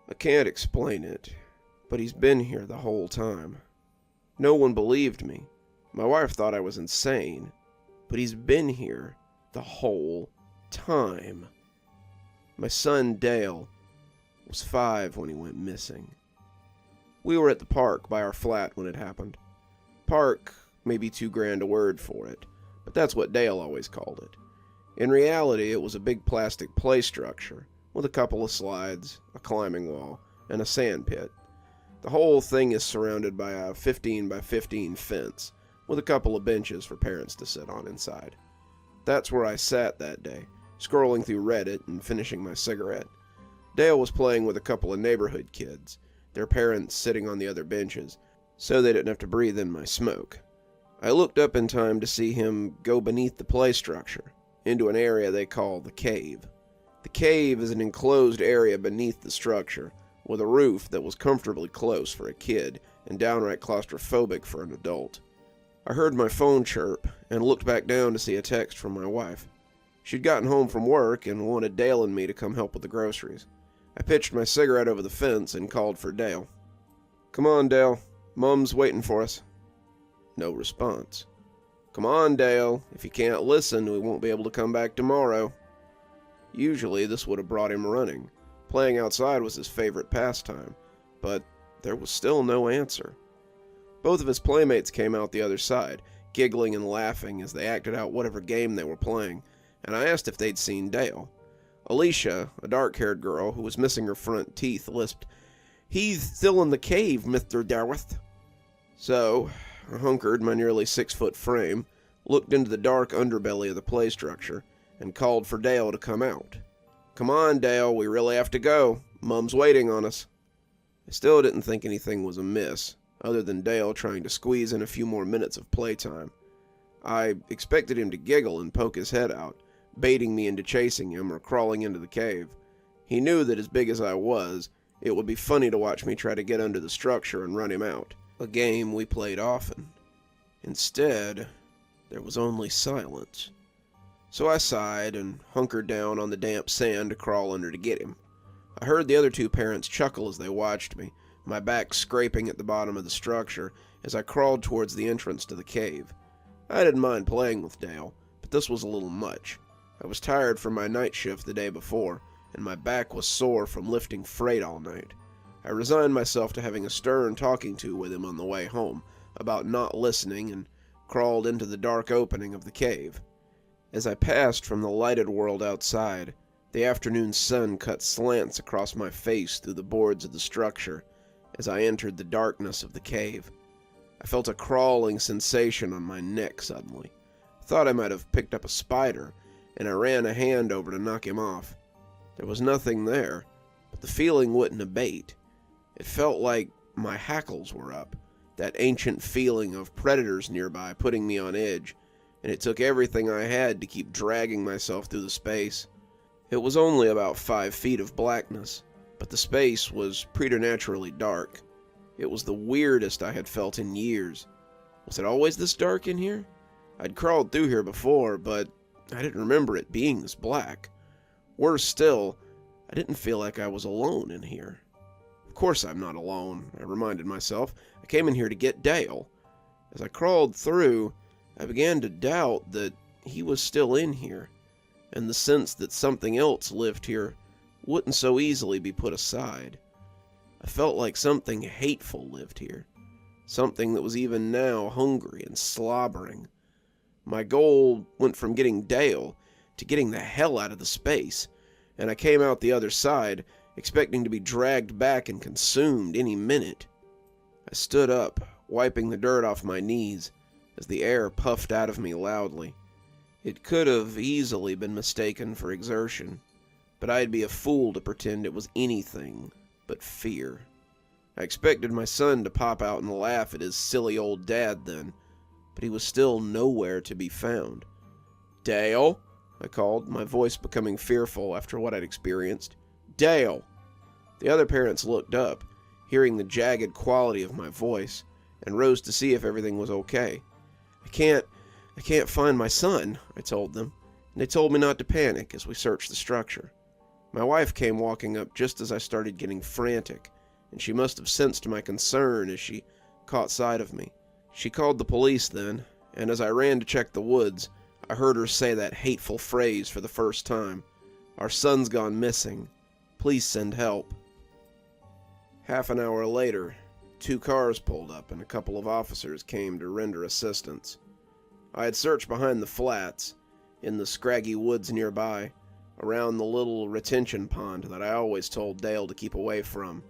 I can't explain it, but he's been here the whole time. No one believed me. My wife thought I was insane, but he's been here the whole time. My son, Dale, was 5 when he went missing. We were at the park by our flat when it happened. Park may be too grand a word for it, but that's what Dale always called it. In reality, it was a big plastic play structure with a couple of slides, a climbing wall, and a sand pit. The whole thing is surrounded by a 15 by 15 fence with a couple of benches for parents to sit on inside. That's where I sat that day, scrolling through Reddit and finishing my cigarette. Dale was playing with a couple of neighborhood kids, their parents sitting on the other benches, so they didn't have to breathe in my smoke. I looked up in time to see him go beneath the play structure, into an area they call the cave. The cave is an enclosed area beneath the structure, with a roof that was comfortably close for a kid and downright claustrophobic for an adult. I heard my phone chirp and looked back down to see a text from my wife. She'd gotten home from work and wanted Dale and me to come help with the groceries. I pitched my cigarette over the fence and called for Dale. "Come on, Dale. Mom's waiting for us." No response. "Come on, Dale. If you can't listen, we won't be able to come back tomorrow." Usually this would have brought him running. Playing outside was his favorite pastime, but there was still no answer. Both of his playmates came out the other side, giggling and laughing as they acted out whatever game they were playing, and I asked if they'd seen Dale. Alicia, a dark-haired girl who was missing her front teeth, lisped, "He's still in the cave, Mr. Darwith." So, I hunkered my nearly 6-foot frame, looked into the dark underbelly of the play structure, and called for Dale to come out. "Come on, Dale, we really have to go. Mom's waiting on us." I still didn't think anything was amiss, other than Dale trying to squeeze in a few more minutes of playtime. I expected him to giggle and poke his head out, baiting me into chasing him or crawling into the cave. He knew that as big as I was, it would be funny to watch me try to get under the structure and run him out, a game we played often. Instead, there was only silence. So I sighed and hunkered down on the damp sand to crawl under to get him. I heard the other two parents chuckle as they watched me, my back scraping at the bottom of the structure as I crawled towards the entrance to the cave. I didn't mind playing with Dale, but this was a little much. I was tired from my night shift the day before, and my back was sore from lifting freight all night. I resigned myself to having a stern talking to with him on the way home about not listening and crawled into the dark opening of the cave. As I passed from the lighted world outside, the afternoon sun cut slants across my face through the boards of the structure as I entered the darkness of the cave. I felt a crawling sensation on my neck suddenly. I thought I might have picked up a spider, and I ran a hand over to knock him off. There was nothing there, but the feeling wouldn't abate. It felt like my hackles were up, that ancient feeling of predators nearby putting me on edge, and it took everything I had to keep dragging myself through the space. It was only about 5 feet of blackness, but the space was preternaturally dark. It was the weirdest I had felt in years. Was it always this dark in here? I'd crawled through here before, but I didn't remember it being this black. Worse still, I didn't feel like I was alone in here. Of course I'm not alone, I reminded myself. I came in here to get Dale. As I crawled through, I began to doubt that he was still in here, and the sense that something else lived here wouldn't so easily be put aside. I felt like something hateful lived here, something that was even now hungry and slobbering. My goal went from getting Dale to getting the hell out of the space, and I came out the other side, expecting to be dragged back and consumed any minute. I stood up, wiping the dirt off my knees, as the air puffed out of me loudly. It could have easily been mistaken for exertion, but I'd be a fool to pretend it was anything but fear. I expected my son to pop out and laugh at his silly old dad then, but he was still nowhere to be found. "Dale?" I called, my voice becoming fearful after what I'd experienced. "Dale!" The other parents looked up, hearing the jagged quality of my voice, and rose to see if everything was okay. I can't find my son," I told them, and they told me not to panic as we searched the structure. My wife came walking up just as I started getting frantic, and she must have sensed my concern as she caught sight of me. She called the police then, and as I ran to check the woods, I heard her say that hateful phrase for the first time. "Our son's gone missing. Please send help." Half an hour later, 2 cars pulled up and a couple of officers came to render assistance. I had searched behind the flats, in the scraggy woods nearby, around the little retention pond that I always told Dale to keep away from,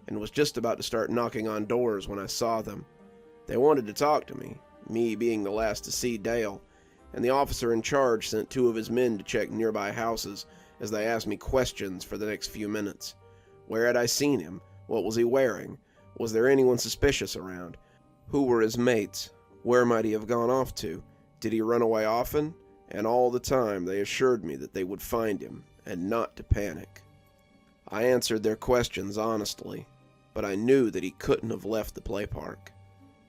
and was just about to start knocking on doors when I saw them. They wanted to talk to me being the last to see Dale, and the officer in charge sent 2 of his men to check nearby houses as they asked me questions for the next few minutes. Where had I seen him? What was he wearing? Was there anyone suspicious around? Who were his mates? Where might he have gone off to? Did he run away often? And all the time they assured me that they would find him, and not to panic. I answered their questions honestly, but I knew that he couldn't have left the play park.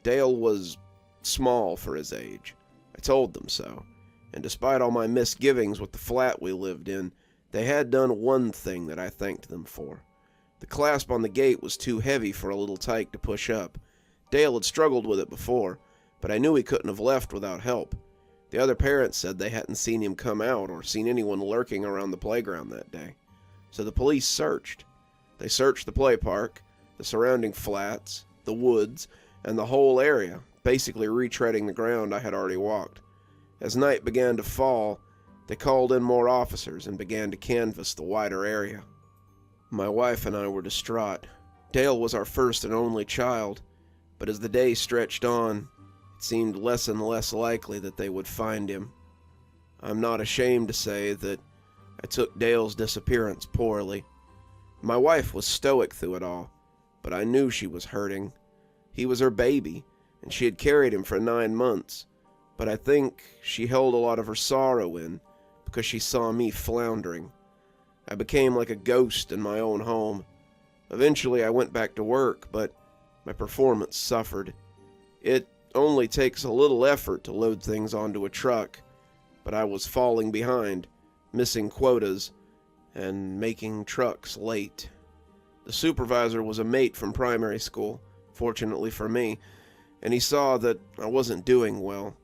Dale was small for his age. I told them so, and despite all my misgivings with the flat we lived in, they had done one thing that I thanked them for. The clasp on the gate was too heavy for a little tyke to push up. Dale had struggled with it before, but I knew he couldn't have left without help. The other parents said they hadn't seen him come out or seen anyone lurking around the playground that day. So the police searched. They searched the play park, the surrounding flats, the woods, and the whole area, basically retreading the ground I had already walked. As night began to fall, they called in more officers and began to canvass the wider area. My wife and I were distraught. Dale was our first and only child, but as the day stretched on, it seemed less and less likely that they would find him. I'm not ashamed to say that I took Dale's disappearance poorly. My wife was stoic through it all, but I knew she was hurting. He was her baby, and she had carried him for 9 months, but I think she held a lot of her sorrow in because she saw me floundering. I became like a ghost in my own home. Eventually I went back to work, but my performance suffered. It only takes a little effort to load things onto a truck, but I was falling behind, missing quotas, and making trucks late. The supervisor was a mate from primary school, fortunately for me, and he saw that I wasn't doing well.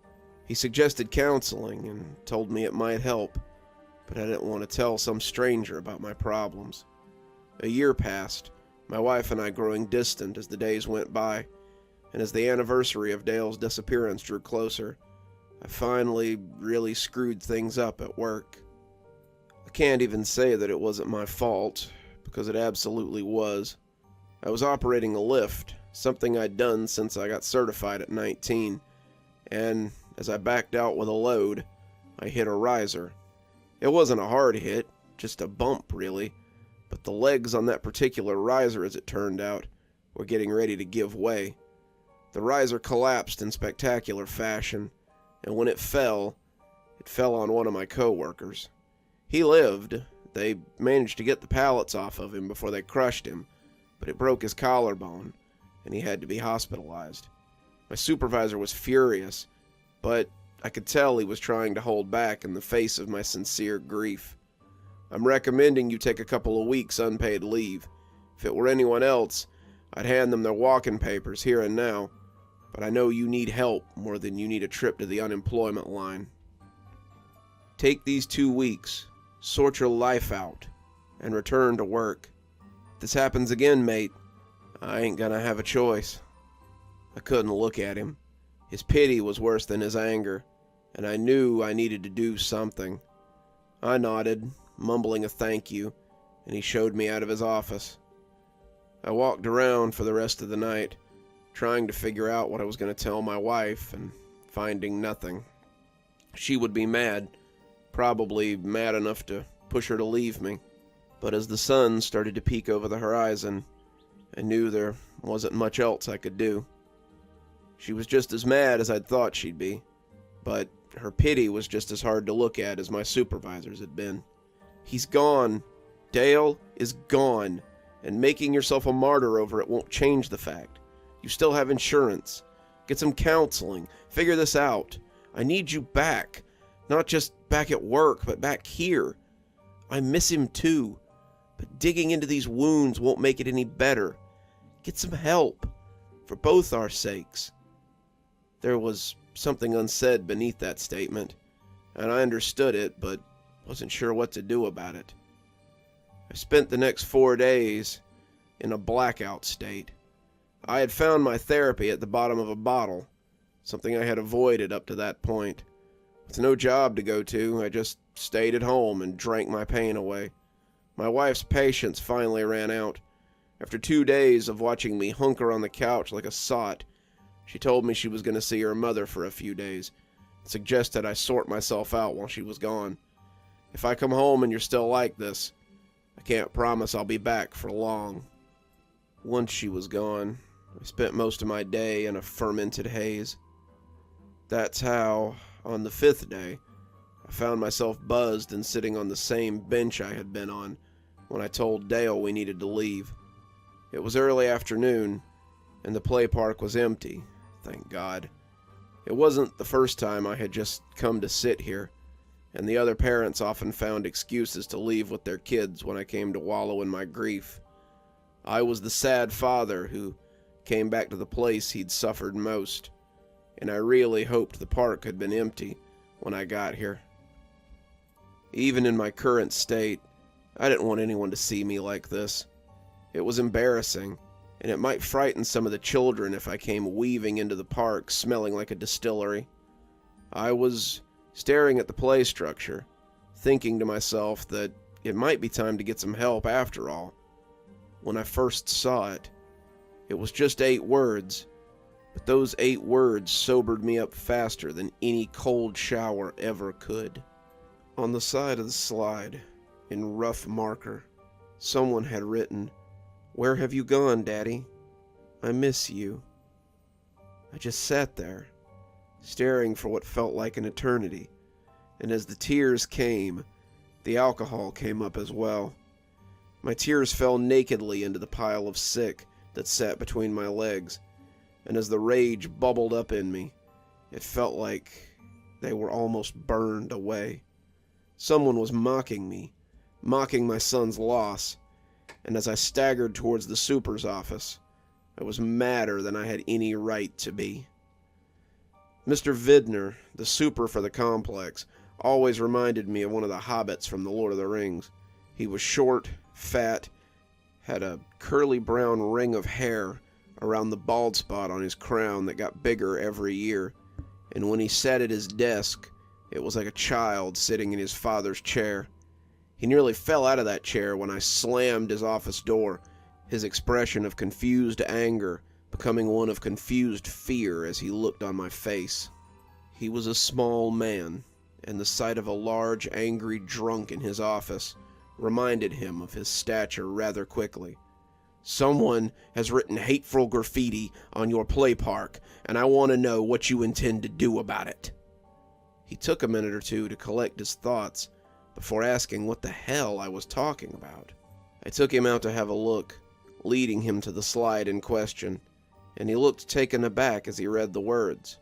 He suggested counseling and told me it might help, but I didn't want to tell some stranger about my problems. A year passed, my wife and I growing distant as the days went by, and as the anniversary of Dale's disappearance drew closer, I finally really screwed things up at work. I can't even say that it wasn't my fault, because it absolutely was. I was operating a lift, something I'd done since I got certified at 19, and as I backed out with a load, I hit a riser. It wasn't a hard hit, just a bump really, but the legs on that particular riser, as it turned out, were getting ready to give way. The riser collapsed in spectacular fashion, and when it fell on one of my co-workers. He lived. They managed to get the pallets off of him before they crushed him, but it broke his collarbone, and he had to be hospitalized. My supervisor was furious, but I could tell he was trying to hold back in the face of my sincere grief. "I'm recommending you take a couple of weeks unpaid leave. If it were anyone else, I'd hand them their walking papers here and now, but I know you need help more than you need a trip to the unemployment line. Take these 2 weeks, sort your life out, and return to work. If this happens again, mate, I ain't gonna have a choice." I couldn't look at him. His pity was worse than his anger, and I knew I needed to do something. I nodded, mumbling a thank you, and he showed me out of his office. I walked around for the rest of the night, trying to figure out what I was going to tell my wife, and finding nothing. She would be mad, probably mad enough to push her to leave me. But as the sun started to peek over the horizon, I knew there wasn't much else I could do. She was just as mad as I'd thought she'd be, but her pity was just as hard to look at as my supervisor's had been. He's gone. Dale is gone, and making yourself a martyr over it won't change the fact. You still have insurance. Get some counseling. Figure this out. I need you back. Not just back at work, but back here. I miss him too. but digging into these wounds won't make it any better. Get some help, for both our sakes." There was something unsaid beneath that statement, and I understood it, but wasn't sure what to do about it. I spent the next 4 days in a blackout state. I had found my therapy at the bottom of a bottle, something I had avoided up to that point. With no job to go to, I just stayed at home and drank my pain away. My wife's patience finally ran out. After 2 days of watching me hunker on the couch like a sot, she told me she was going to see her mother for a few days, and suggested I sort myself out while she was gone. If I come home and you're still like this, I can't promise I'll be back for long. Once she was gone, I spent most of my day in a fermented haze. That's how, on the 5th day, I found myself buzzed and sitting on the same bench I had been on when I told Dale we needed to leave. It was early afternoon, and the play park was empty, thank God. It wasn't the first time I had just come to sit here, and the other parents often found excuses to leave with their kids when I came to wallow in my grief. I was the sad father who came back to the place he'd suffered most, and I really hoped the park had been empty when I got here. Even in my current state, I didn't want anyone to see me like this. It was embarrassing, and it might frighten some of the children if I came weaving into the park smelling like a distillery. I was staring at the play structure, thinking to myself that it might be time to get some help after all. When I first saw it, it was just 8 words, but those 8 words sobered me up faster than any cold shower ever could. On the side of the slide, in rough marker, someone had written, "Where have you gone, Daddy? I miss you." I just sat there, staring for what felt like an eternity, and as the tears came, the alcohol came up as well. My tears fell nakedly into the pile of sick that sat between my legs, and as the rage bubbled up in me, it felt like they were almost burned away. Someone was mocking me, mocking my son's loss, and as I staggered towards the super's office, I was madder than I had any right to be. Mr. Vidner, the super for the complex, always reminded me of one of the hobbits from The Lord of the Rings. He was short, fat, had a curly brown ring of hair around the bald spot on his crown that got bigger every year, and when he sat at his desk, it was like a child sitting in his father's chair. He nearly fell out of that chair when I slammed his office door, his expression of confused anger becoming one of confused fear as he looked on my face. He was a small man, and the sight of a large, angry drunk in his office reminded him of his stature rather quickly. "Someone has written hateful graffiti on your play park, and I want to know what you intend to do about it." He took a minute or two to collect his thoughts before asking what the hell I was talking about. I took him out to have a look, leading him to the slide in question, and he looked taken aback as he read the words.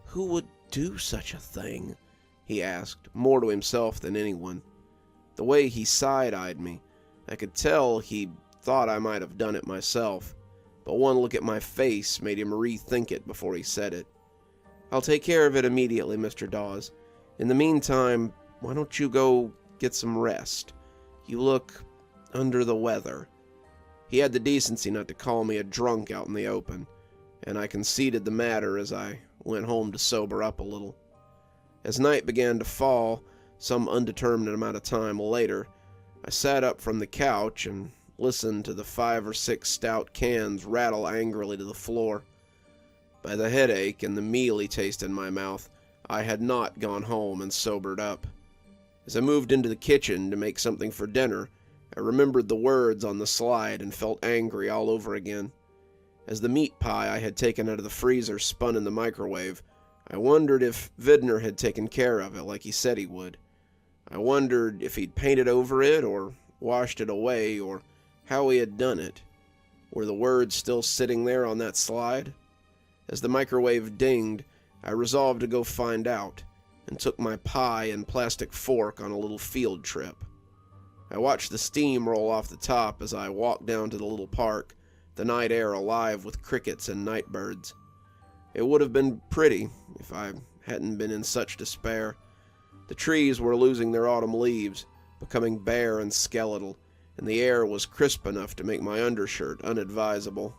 "Who would do such a thing?" he asked, more to himself than anyone. The way he side-eyed me, I could tell he thought I might have done it myself, but one look at my face made him rethink it before he said it. "I'll take care of it immediately, Mr. Dawes. In the meantime, why don't you go get some rest? You look under the weather." He had the decency not to call me a drunk out in the open, and I conceded the matter as I went home to sober up a little. As night began to fall, some undetermined amount of time later, I sat up from the couch and listened to the 5 or 6 stout cans rattle angrily to the floor. By the headache and the mealy taste in my mouth, I had not gone home and sobered up. As I moved into the kitchen to make something for dinner, I remembered the words on the slide and felt angry all over again. As the meat pie I had taken out of the freezer spun in the microwave, I wondered if Vidner had taken care of it like he said he would. I wondered if he'd painted over it or washed it away or how he had done it. Were the words still sitting there on that slide? As the microwave dinged, I resolved to go find out, and took my pie and plastic fork on a little field trip. I watched the steam roll off the top as I walked down to the little park, the night air alive with crickets and nightbirds. It would have been pretty if I hadn't been in such despair. The trees were losing their autumn leaves, becoming bare and skeletal, and the air was crisp enough to make my undershirt unadvisable.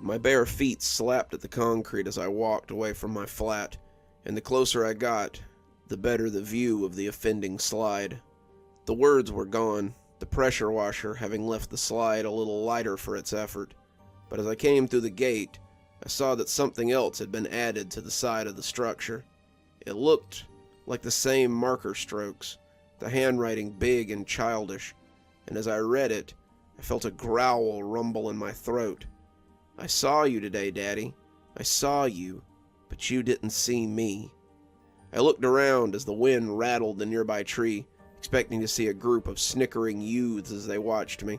My bare feet slapped at the concrete as I walked away from my flat, and the closer I got, the better the view of the offending slide. The words were gone, the pressure washer having left the slide a little lighter for its effort, but as I came through the gate, I saw that something else had been added to the side of the structure. It looked like the same marker strokes, the handwriting big and childish, and as I read it, I felt a growl rumble in my throat. "I saw you today, Daddy. I saw you, but you didn't see me." I looked around as the wind rattled the nearby tree, expecting to see a group of snickering youths as they watched me.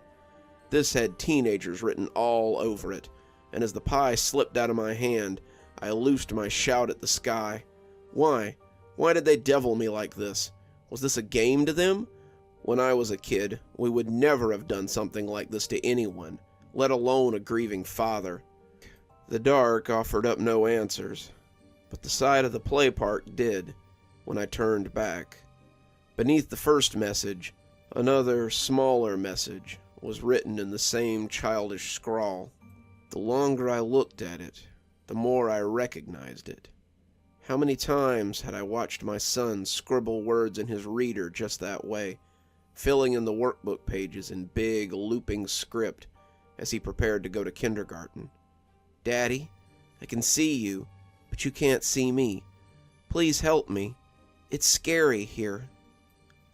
This had teenagers written all over it, and as the pie slipped out of my hand, I loosed my shout at the sky. Why? Why did they devil me like this? Was this a game to them? When I was a kid, we would never have done something like this to anyone, let alone a grieving father. The dark offered up no answers, but the side of the play park did when I turned back. Beneath the first message, another, smaller message was written in the same childish scrawl. The longer I looked at it, the more I recognized it. How many times had I watched my son scribble words in his reader just that way, filling in the workbook pages in big, looping script as he prepared to go to kindergarten. "Daddy, I can see you, but you can't see me. Please help me. It's scary here."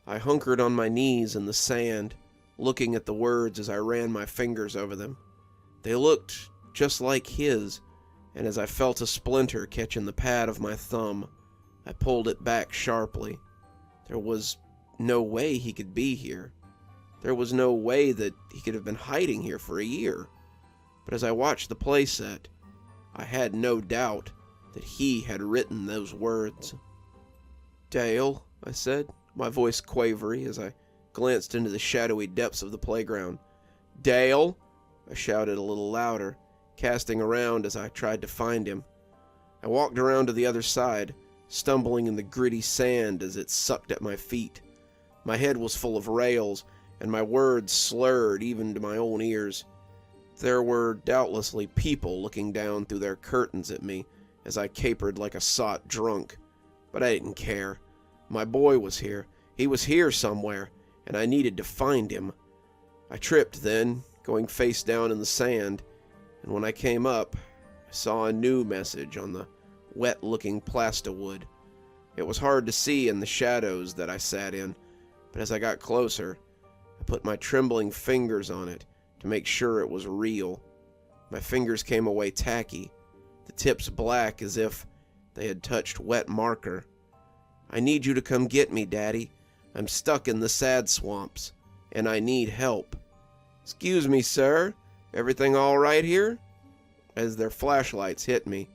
I hunkered on my knees in the sand, looking at the words as I ran my fingers over them. They looked just like his, and as I felt a splinter catch in the pad of my thumb, I pulled it back sharply. There was no way he could be here. There was no way that he could have been hiding here for a year. But as I watched the playset, I had no doubt that he had written those words. "Dale," I said, my voice quavery as I glanced into the shadowy depths of the playground. "Dale!" I shouted a little louder, casting around as I tried to find him. I walked around to the other side, stumbling in the gritty sand as it sucked at my feet. My head was full of rails, and my words slurred even to my own ears. There were doubtlessly people looking down through their curtains at me as I capered like a sot drunk, but I didn't care. My boy was here. He was here somewhere, and I needed to find him. I tripped then, going face down in the sand, and when I came up, I saw a new message on the wet-looking plasterwood. It was hard to see in the shadows that I sat in, but as I got closer, I put my trembling fingers on it to make sure it was real. My fingers came away tacky, the tips black as if they had touched wet marker. "I need you to come get me, Daddy. I'm stuck in the sad swamps, and I need help." "Excuse me, sir. Everything all right here?" As their flashlights hit me,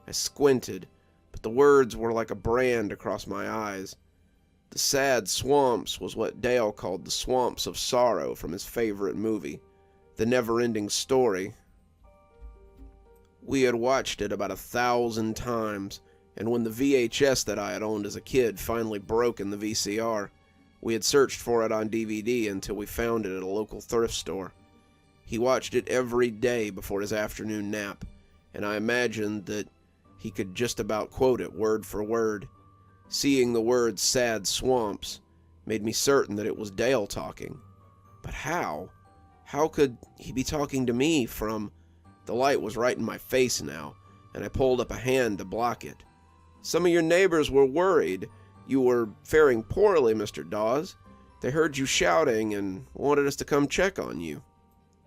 I squinted, but the words were like a brand across my eyes. The sad swamps was what Dale called the swamps of sorrow from his favorite movie, The Never-Ending Story. We had watched it about 1,000 times, and when the VHS that I had owned as a kid finally broke in the VCR, we had searched for it on DVD until we found it at a local thrift store. He watched it every day before his afternoon nap, and I imagined that he could just about quote it word for word. Seeing the words "sad swamps" made me certain that it was Dale talking. But how? How could he be talking to me from... The light was right in my face now, and I pulled up a hand to block it. "Some of your neighbors were worried. You were faring poorly, Mr. Dawes. They heard you shouting and wanted us to come check on you."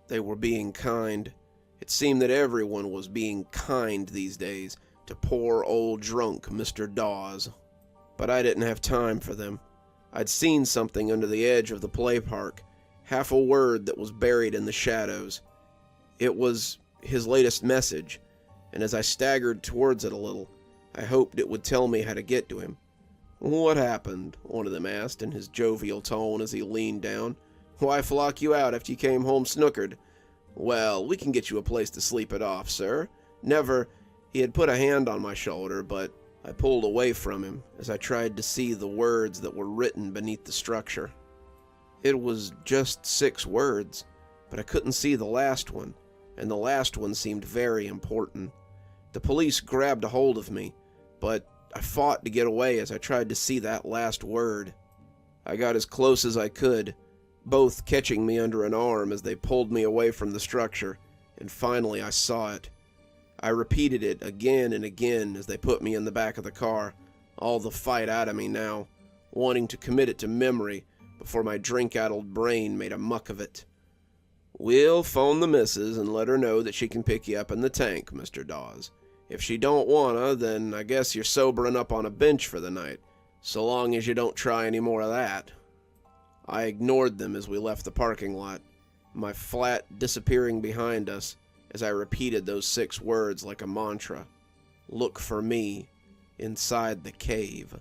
They were being kind. It seemed that everyone was being kind these days to poor old drunk Mr. Dawes. But I didn't have time for them. I'd seen something under the edge of the play park, half a word that was buried in the shadows. It was his latest message, and as I staggered towards it a little, I hoped it would tell me how to get to him. "What happened?" one of them asked in his jovial tone as he leaned down, Wife lock you out after you came home snookered? Well, we can get you a place to sleep it off, sir. Never. He had put a hand on my shoulder, but I pulled away from him as I tried to see the words that were written beneath the structure. It was just 6 words, but I couldn't see the last one, and the last one seemed very important. The police grabbed a hold of me, but I fought to get away as I tried to see that last word. I got as close as I could, both catching me under an arm as they pulled me away from the structure, and finally I saw it. I repeated it again and again as they put me in the back of the car, all the fight out of me now, wanting to commit it to memory before my drink-addled brain made a muck of it. We'll phone the missus and let her know that she can pick you up in the tank, Mr. Dawes. If she don't wanna, then I guess you're sobering up on a bench for the night, so long as you don't try any more of that. I ignored them as we left the parking lot, my flat disappearing behind us as I repeated those 6 words like a mantra. Look for me inside the cave.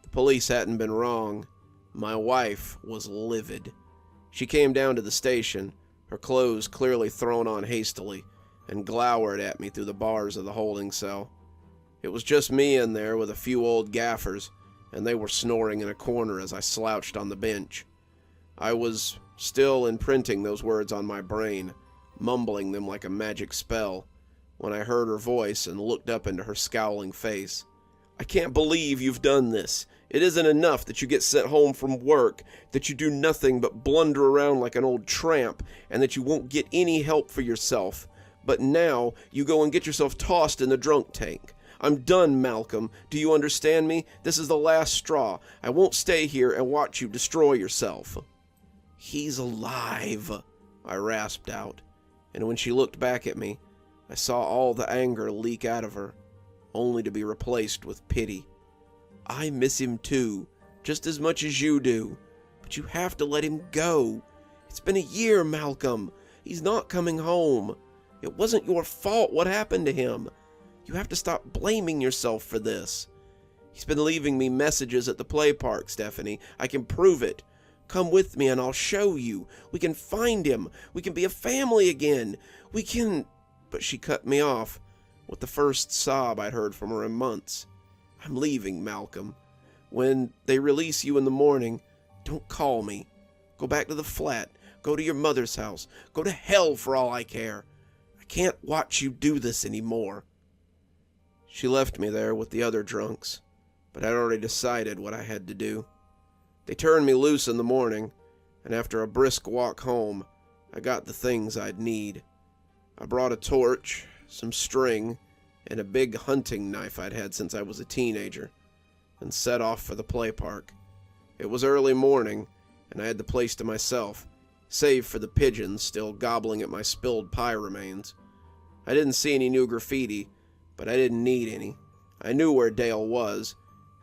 The police hadn't been wrong. My wife was livid. She came down to the station, her clothes clearly thrown on hastily, and glowered at me through the bars of the holding cell. It was just me in there with a few old gaffers, and they were snoring in a corner as I slouched on the bench. I was still imprinting those words on my brain, mumbling them like a magic spell, when I heard her voice and looked up into her scowling face. I can't believe you've done this. It isn't enough that you get sent home from work, that you do nothing but blunder around like an old tramp, and that you won't get any help for yourself. But now you go and get yourself tossed in the drunk tank. I'm done, Malcolm. Do you understand me? This is the last straw. I won't stay here and watch you destroy yourself. He's alive, I rasped out, and when she looked back at me, I saw all the anger leak out of her, only to be replaced with pity. I miss him too, just as much as you do, but you have to let him go. It's been a year, Malcolm. He's not coming home. It wasn't your fault what happened to him. You have to stop blaming yourself for this. He's been leaving me messages at the play park, Stephanie. I can prove it. Come with me and I'll show you. We can find him. We can be a family again. We can... But she cut me off with the first sob I'd heard from her in months. I'm leaving, Malcolm. When they release you in the morning, don't call me. Go back to the flat. Go to your mother's house. Go to hell for all I care. I can't watch you do this anymore. She left me there with the other drunks, but I'd already decided what I had to do. They turned me loose in the morning, and after a brisk walk home, I got the things I'd need. I brought a torch, some string, and a big hunting knife I'd had since I was a teenager, and set off for the play park. It was early morning, and I had the place to myself, save for the pigeons still gobbling at my spilled pie remains. I didn't see any new graffiti, but I didn't need any. I knew where Dale was,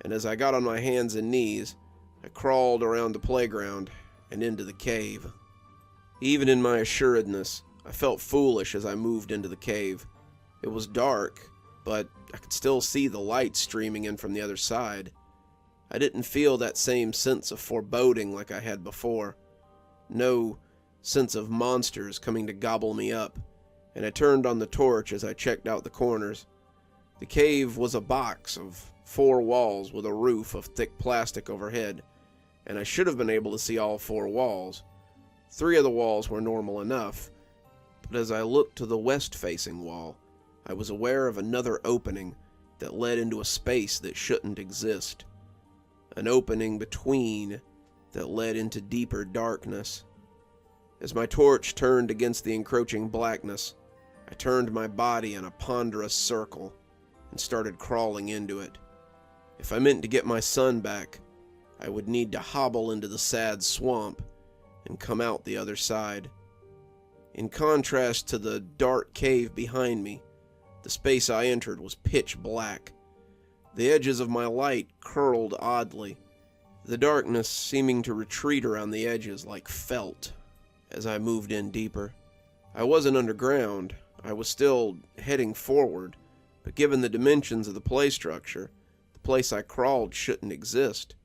and as I got on my hands and knees, I crawled around the playground and into the cave. Even in my assuredness, I felt foolish as I moved into the cave. It was dark, but I could still see the light streaming in from the other side. I didn't feel that same sense of foreboding like I had before. No sense of monsters coming to gobble me up, and I turned on the torch as I checked out the corners. The cave was a box of 4 walls with a roof of thick plastic overhead, and I should have been able to see all 4 walls. 3 of the walls were normal enough, but as I looked to the west-facing wall, I was aware of another opening that led into a space that shouldn't exist. An opening between that led into deeper darkness. As my torch turned against the encroaching blackness, I turned my body in a ponderous circle and started crawling into it. If I meant to get my son back, I would need to hobble into the sad swamp and come out the other side. In contrast to the dark cave behind me, the space I entered was pitch black. The edges of my light curled oddly, the darkness seeming to retreat around the edges like felt as I moved in deeper. I wasn't underground. I was still heading forward, but given the dimensions of the play structure, the place I crawled shouldn't exist.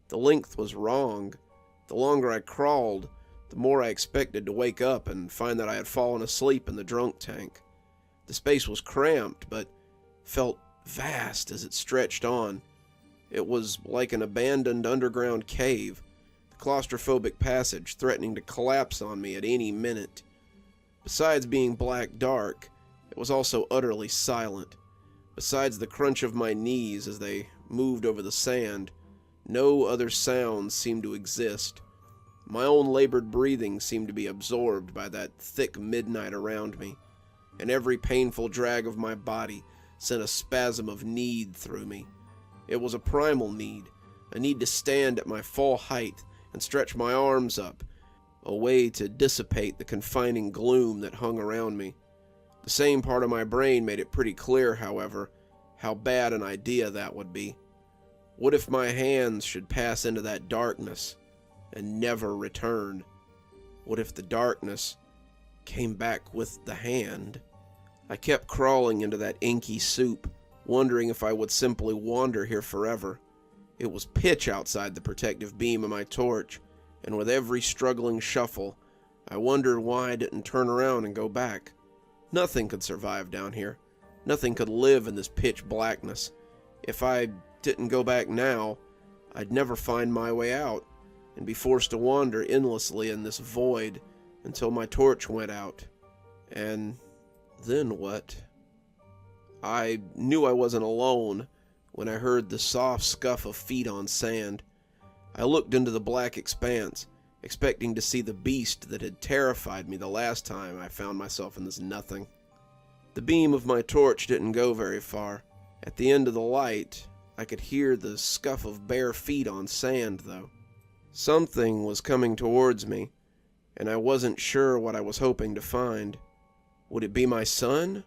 The length was wrong, The longer I crawled, the more I expected to wake up and find that I had fallen asleep in the drunk tank. The space was cramped, but felt vast as it stretched on. It was like an abandoned underground cave, the claustrophobic passage threatening to collapse on me at any minute. Besides being black dark, it was also utterly silent. Besides the crunch of my knees as they moved over the sand, no other sounds seemed to exist. My own labored breathing seemed to be absorbed by that thick midnight around me, and every painful drag of my body sent a spasm of need through me. It was a primal need, a need to stand at my full height and stretch my arms up, a way to dissipate the confining gloom that hung around me. The same part of my brain made it pretty clear, however, how bad an idea that would be. What if my hands should pass into that darkness and never return? What if the darkness came back with the hand? I kept crawling into that inky soup, wondering if I would simply wander here forever. It was pitch outside the protective beam of my torch, and with every struggling shuffle, I wondered why I didn't turn around and go back. Nothing could survive down here. Nothing could live in this pitch blackness. If I didn't go back now, I'd never find my way out, and be forced to wander endlessly in this void until my torch went out. And then what? I knew I wasn't alone when I heard the soft scuff of feet on sand. I looked into the black expanse, expecting to see the beast that had terrified me the last time I found myself in this nothing. The beam of my torch didn't go very far. At the end of the light, I could hear the scuff of bare feet on sand, though. Something was coming towards me, and I wasn't sure what I was hoping to find. Would it be my son,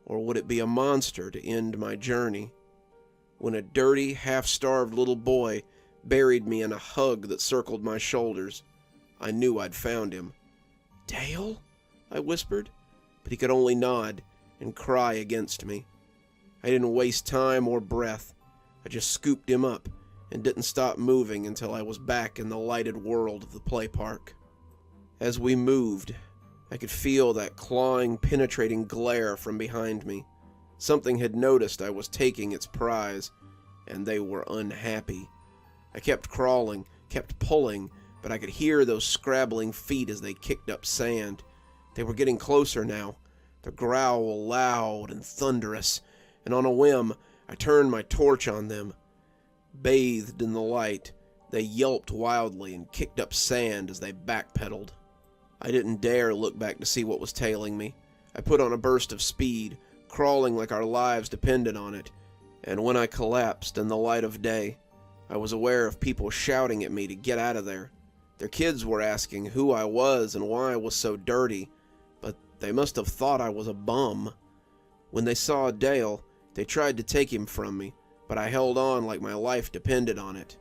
or would it be a monster to end my journey? When a dirty, half-starved little boy buried me in a hug that circled my shoulders, I knew I'd found him. "Dale?" I whispered, but he could only nod and cry against me. I didn't waste time or breath. I just scooped him up and didn't stop moving until I was back in the lighted world of the play park. As we moved, I could feel that clawing, penetrating glare from behind me. Something had noticed I was taking its prize, and they were unhappy. I kept crawling, kept pulling, but I could hear those scrabbling feet as they kicked up sand. They were getting closer now, their growl loud and thunderous, and on a whim, I turned my torch on them. Bathed in the light, they yelped wildly and kicked up sand as they backpedaled. I didn't dare look back to see what was tailing me. I put on a burst of speed, crawling like our lives depended on it, and when I collapsed in the light of day, I was aware of people shouting at me to get out of there. Their kids were asking who I was and why I was so dirty, but they must have thought I was a bum. When they saw Dale, they tried to take him from me, but I held on like my life depended on it.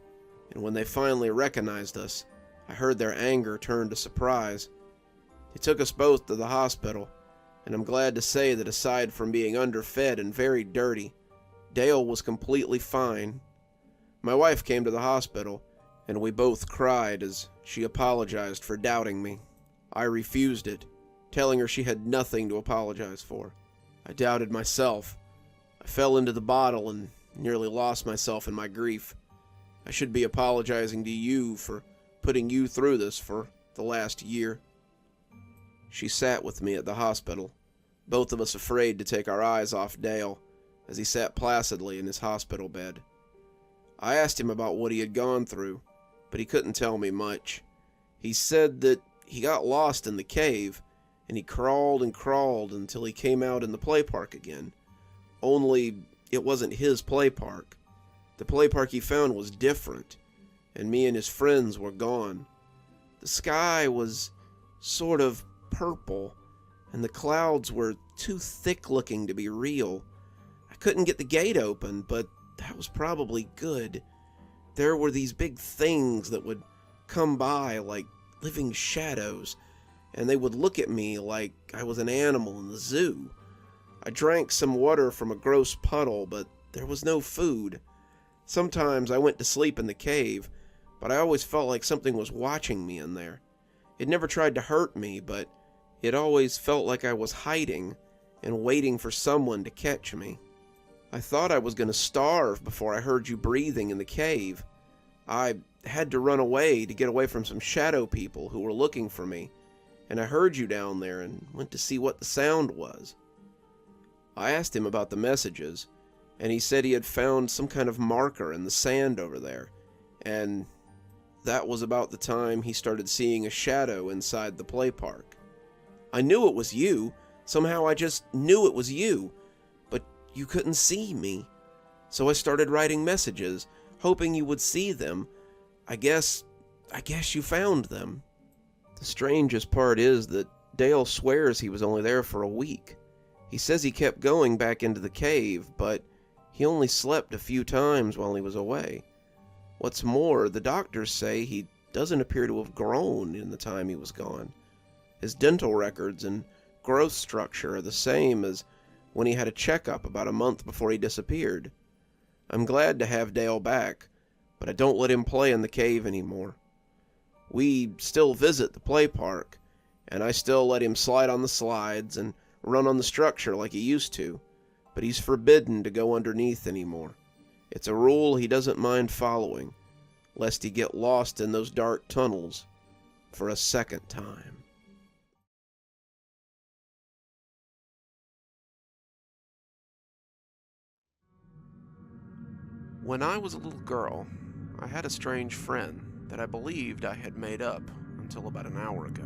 And when they finally recognized us, I heard their anger turn to surprise. They took us both to the hospital, and I'm glad to say that aside from being underfed and very dirty, Dale was completely fine. My wife came to the hospital, and we both cried as she apologized for doubting me. I refused it, telling her she had nothing to apologize for. I doubted myself. I fell into the bottle and nearly lost myself in my grief. I should be apologizing to you for putting you through this for the last year. She sat with me at the hospital, both of us afraid to take our eyes off Dale as he sat placidly in his hospital bed. I asked him about what he had gone through, but he couldn't tell me much. He said that he got lost in the cave, and he crawled and crawled until he came out in the play park again. Only it wasn't his play park. The play park he found was different, and me and his friends were gone. The sky was sort of purple, and the clouds were too thick-looking to be real. I couldn't get the gate open, but that was probably good. There were these big things that would come by like living shadows, and they would look at me like I was an animal in the zoo. I drank some water from a gross puddle, but there was no food. Sometimes I went to sleep in the cave, but I always felt like something was watching me in there. It never tried to hurt me, but it always felt like I was hiding and waiting for someone to catch me. I thought I was going to starve before I heard you breathing in the cave. I had to run away to get away from some shadow people who were looking for me, and I heard you down there and went to see what the sound was. I asked him about the messages, and he said he had found some kind of marker in the sand over there, and that was about the time he started seeing a shadow inside the play park. I knew it was you. Somehow I just knew it was you, but you couldn't see me. So I started writing messages, hoping you would see them. I guess you found them. The strangest part is that Dale swears he was only there for a week. He says he kept going back into the cave, but he only slept a few times while he was away. What's more, the doctors say he doesn't appear to have grown in the time he was gone. His dental records and growth structure are the same as when he had a checkup about a month before he disappeared. I'm glad to have Dale back, but I don't let him play in the cave anymore. We still visit the play park, and I still let him slide on the slides and run on the structure like he used to, but he's forbidden to go underneath anymore. It's a rule he doesn't mind following, lest he get lost in those dark tunnels for a second time. When I was a little girl, I had a strange friend that I believed I had made up until about an hour ago.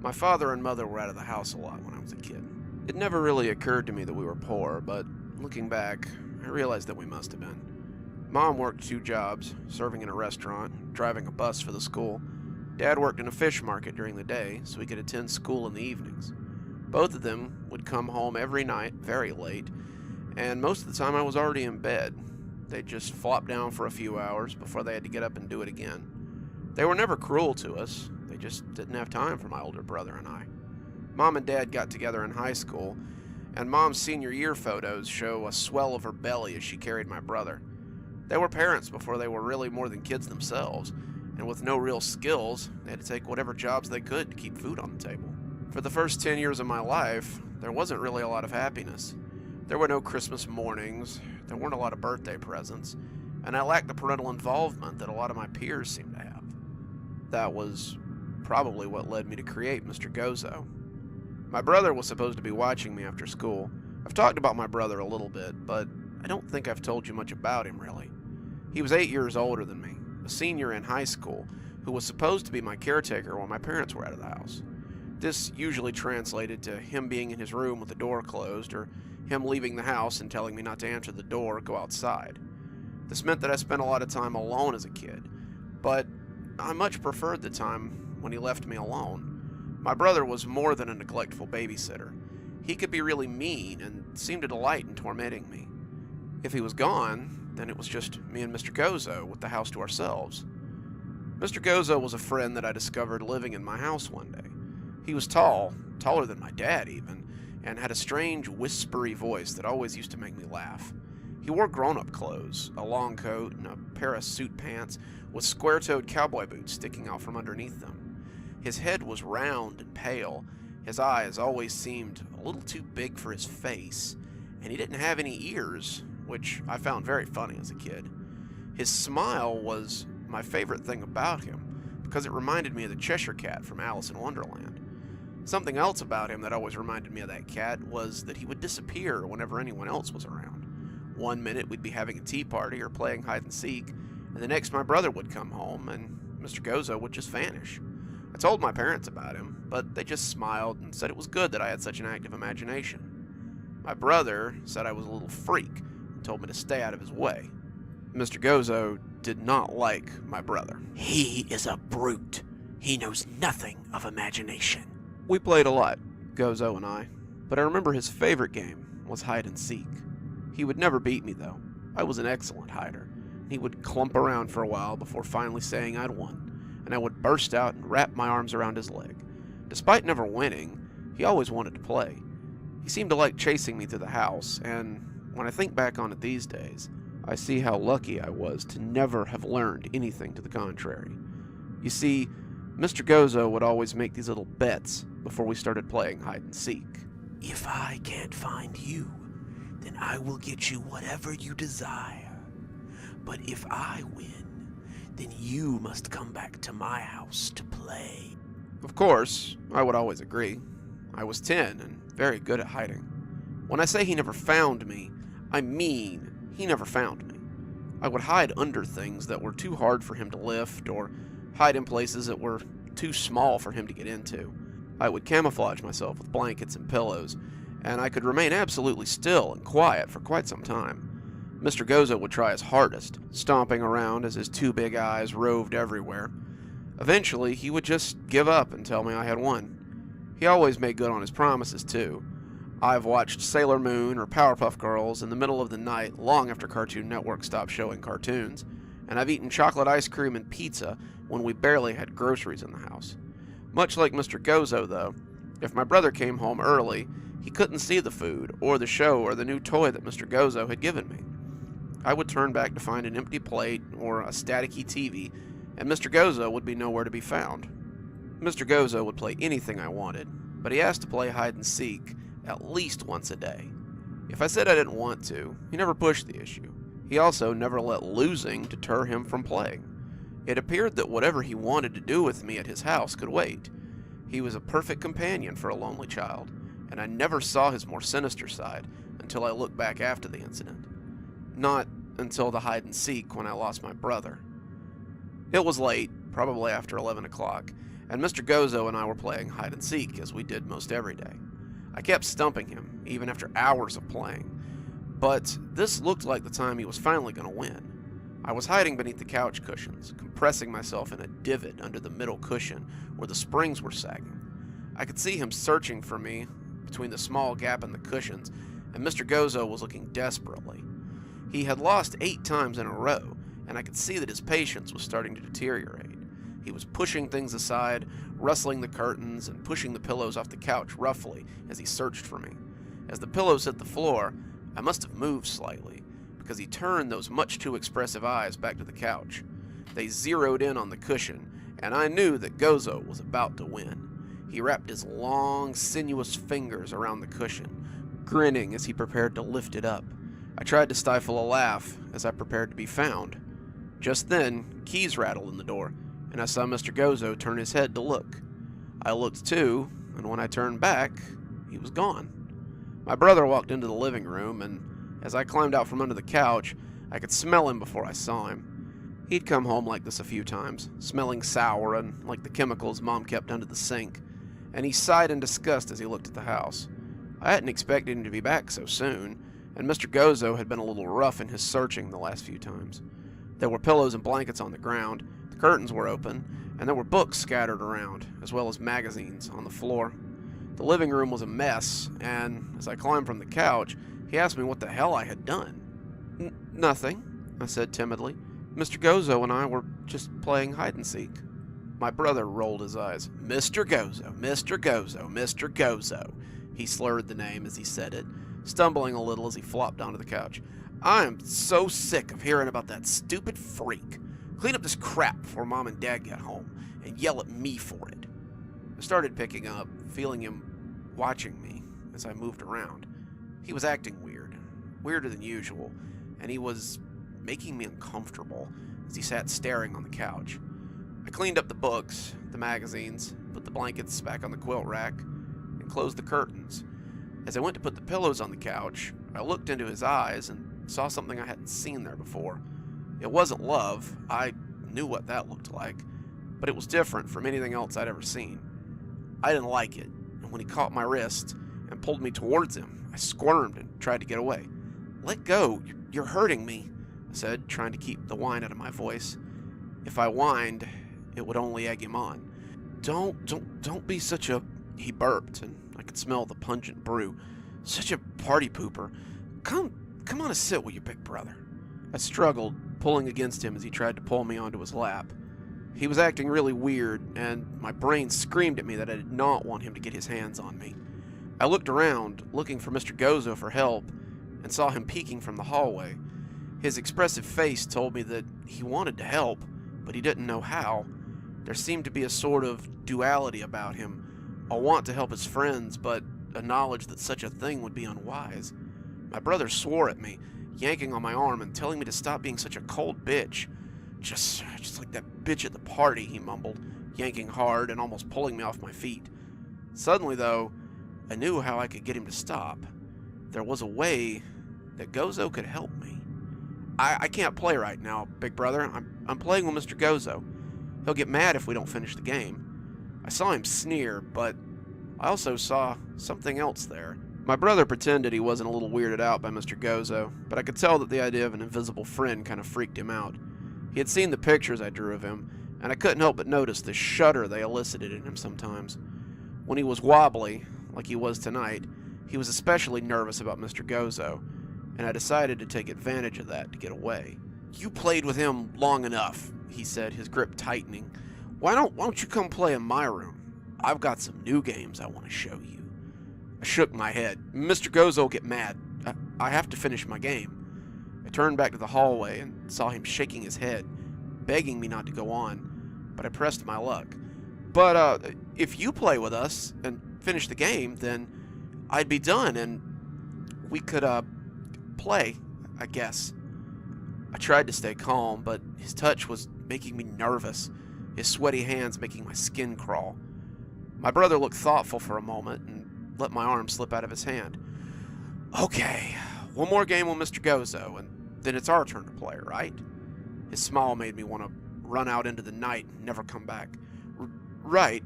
My father and mother were out of the house a lot when I was a kid. It never really occurred to me that we were poor, but looking back, I realized that we must have been. Mom worked 2 jobs, serving in a restaurant and driving a bus for the school. Dad worked in a fish market during the day so he could attend school in the evenings. Both of them would come home every night very late, and most of the time I was already in bed. They'd just flop down for a few hours before they had to get up and do it again. They were never cruel to us. They just didn't have time for my older brother and I. Mom and Dad got together in high school, and Mom's senior year photos show a swell of her belly as she carried my brother. They were parents before they were really more than kids themselves, and with no real skills, they had to take whatever jobs they could to keep food on the table. For the first 10 years of my life, there wasn't really a lot of happiness. There were no Christmas mornings, there weren't a lot of birthday presents, and I lacked the parental involvement that a lot of my peers seemed to have. That was probably what led me to create Mr. Gozo. My brother was supposed to be watching me after school. I've talked about my brother a little bit, but I don't think I've told you much about him, really. He was 8 years older than me, a senior in high school, who was supposed to be my caretaker while my parents were out of the house. This usually translated to him being in his room with the door closed, or him leaving the house and telling me not to answer the door or go outside. This meant that I spent a lot of time alone as a kid, but I much preferred the time when he left me alone. My brother was more than a neglectful babysitter. He could be really mean and seemed to delight in tormenting me. If he was gone, then it was just me and Mr. Gozo with the house to ourselves. Mr. Gozo was a friend that I discovered living in my house one day. He was tall, taller than my dad even, and had a strange whispery voice that always used to make me laugh. He wore grown-up clothes, a long coat and a pair of suit pants with square-toed cowboy boots sticking out from underneath them. His head was round and pale, his eyes always seemed a little too big for his face, and he didn't have any ears, which I found very funny as a kid. His smile was my favorite thing about him, because it reminded me of the Cheshire Cat from Alice in Wonderland. Something else about him that always reminded me of that cat was that he would disappear whenever anyone else was around. One minute we'd be having a tea party or playing hide and seek, and the next my brother would come home and Mr. Gozo would just vanish. I told my parents about him, but they just smiled and said it was good that I had such an active imagination. My brother said I was a little freak and told me to stay out of his way. Mr. Gozo did not like my brother. He is a brute. He knows nothing of imagination. We played a lot, Gozo and I, but I remember his favorite game was hide and seek. He would never beat me, though. I was an excellent hider. He would clump around for a while before finally saying I'd won, and I would burst out and wrap my arms around his leg. Despite never winning, he always wanted to play. He seemed to like chasing me through the house, and when I think back on it these days, I see how lucky I was to never have learned anything to the contrary. You see, Mr. Gozo would always make these little bets before we started playing hide and seek. If I can't find you, then I will get you whatever you desire. But if I win, then you must come back to my house to play. Of course, I would always agree. I was 10 and very good at hiding. When I say he never found me, I mean he never found me. I would hide under things that were too hard for him to lift, or hide in places that were too small for him to get into. I would camouflage myself with blankets and pillows, and I could remain absolutely still and quiet for quite some time. Mr. Gozo would try his hardest, stomping around as his two big eyes roved everywhere. Eventually, he would just give up and tell me I had won. He always made good on his promises, too. I've watched Sailor Moon or Powerpuff Girls in the middle of the night long after Cartoon Network stopped showing cartoons, and I've eaten chocolate ice cream and pizza when we barely had groceries in the house. Much like Mr. Gozo, though, if my brother came home early, he couldn't see the food, or the show, or the new toy that Mr. Gozo had given me. I would turn back to find an empty plate or a staticky TV, and Mr. Gozo would be nowhere to be found. Mr. Gozo would play anything I wanted, but he asked to play hide and seek at least once a day. If I said I didn't want to, he never pushed the issue. He also never let losing deter him from playing. It appeared that whatever he wanted to do with me at his house could wait. He was a perfect companion for a lonely child, and I never saw his more sinister side until I looked back after the incident. Not until the hide and seek when I lost my brother. It was late, probably after 11 o'clock, and Mr. Gozo and I were playing hide and seek as we did most every day. I kept stumping him, even after hours of playing, but this looked like the time he was finally going to win. I was hiding beneath the couch cushions, compressing myself in a divot under the middle cushion where the springs were sagging. I could see him searching for me between the small gap in the cushions, and Mr. Gozo was looking desperately. He had lost 8 times in a row, and I could see that his patience was starting to deteriorate. He was pushing things aside, rustling the curtains, and pushing the pillows off the couch roughly as he searched for me. As the pillows hit the floor, I must have moved slightly, because he turned those much too expressive eyes back to the couch. They zeroed in on the cushion, and I knew that Gozo was about to win. He wrapped his long, sinuous fingers around the cushion, grinning as he prepared to lift it up. I tried to stifle a laugh as I prepared to be found. Just then, keys rattled in the door, and I saw Mr. Gozo turn his head to look. I looked too, and when I turned back, he was gone. My brother walked into the living room, and as I climbed out from under the couch, I could smell him before I saw him. He'd come home like this a few times, smelling sour and like the chemicals Mom kept under the sink, and he sighed in disgust as he looked at the house. I hadn't expected him to be back so soon, and Mr. Gozo had been a little rough in his searching the last few times. There were pillows and blankets on the ground, the curtains were open, and there were books scattered around, as well as magazines on the floor. The living room was a mess, and as I climbed from the couch, he asked me what the hell I had done. Nothing, I said timidly. Mr. Gozo and I were just playing hide and seek. My brother rolled his eyes. Mr. Gozo, Mr. Gozo, Mr. Gozo. He slurred the name as he said it, stumbling a little as he flopped onto the couch. I am so sick of hearing about that stupid freak. Clean up this crap before Mom and Dad get home, and yell at me for it. I started picking up, feeling him watching me as I moved around. He was acting weird, weirder than usual, and he was making me uncomfortable as he sat staring on the couch. I cleaned up the books, the magazines, put the blankets back on the quilt rack, and closed the curtains. As I went to put the pillows on the couch, I looked into his eyes and saw something I hadn't seen there before. It wasn't love, I knew what that looked like, but it was different from anything else I'd ever seen. I didn't like it, and when he caught my wrist and pulled me towards him, I squirmed and tried to get away. Let go, you're hurting me, I said, trying to keep the whine out of my voice. If I whined, it would only egg him on. Don't be such a... He burped, and I could smell the pungent brew. Such a party pooper. Come on and sit with your big brother. I struggled, pulling against him as he tried to pull me onto his lap. He was acting really weird, and my brain screamed at me that I did not want him to get his hands on me. I looked around, looking for Mr. Gozo for help, and saw him peeking from the hallway. His expressive face told me that he wanted to help, but he didn't know how. There seemed to be a sort of duality about him, a want to help his friends, but a knowledge that such a thing would be unwise. My brother swore at me, yanking on my arm and telling me to stop being such a cold bitch. Just like that bitch at the party, he mumbled, yanking hard and almost pulling me off my feet. Suddenly, though, I knew how I could get him to stop. There was a way that Gozo could help me. I can't play right now, big brother. I'm playing with Mr. Gozo. He'll get mad if we don't finish the game. I saw him sneer, but I also saw something else there. My brother pretended he wasn't a little weirded out by Mr. Gozo, but I could tell that the idea of an invisible friend kind of freaked him out. He had seen the pictures I drew of him, and I couldn't help but notice the shudder they elicited in him sometimes. When he was wobbly, like he was tonight, he was especially nervous about Mr. Gozo, and I decided to take advantage of that to get away. "You played with him long enough," he said, his grip tightening. Why don't you come play in my room? I've got some new games I want to show you." I shook my head. "Mr. Gozo will get mad. I have to finish my game." I turned back to the hallway and saw him shaking his head, begging me not to go on, but I pressed my luck. "But if you play with us and finish the game, then I'd be done and we could play, I guess." I tried to stay calm, but his touch was making me nervous, his sweaty hands making my skin crawl. My brother looked thoughtful for a moment and let my arm slip out of his hand. "Okay, one more game with Mr. Gozo, and then it's our turn to play, right?" His smile made me want to run out into the night and never come back. "Right.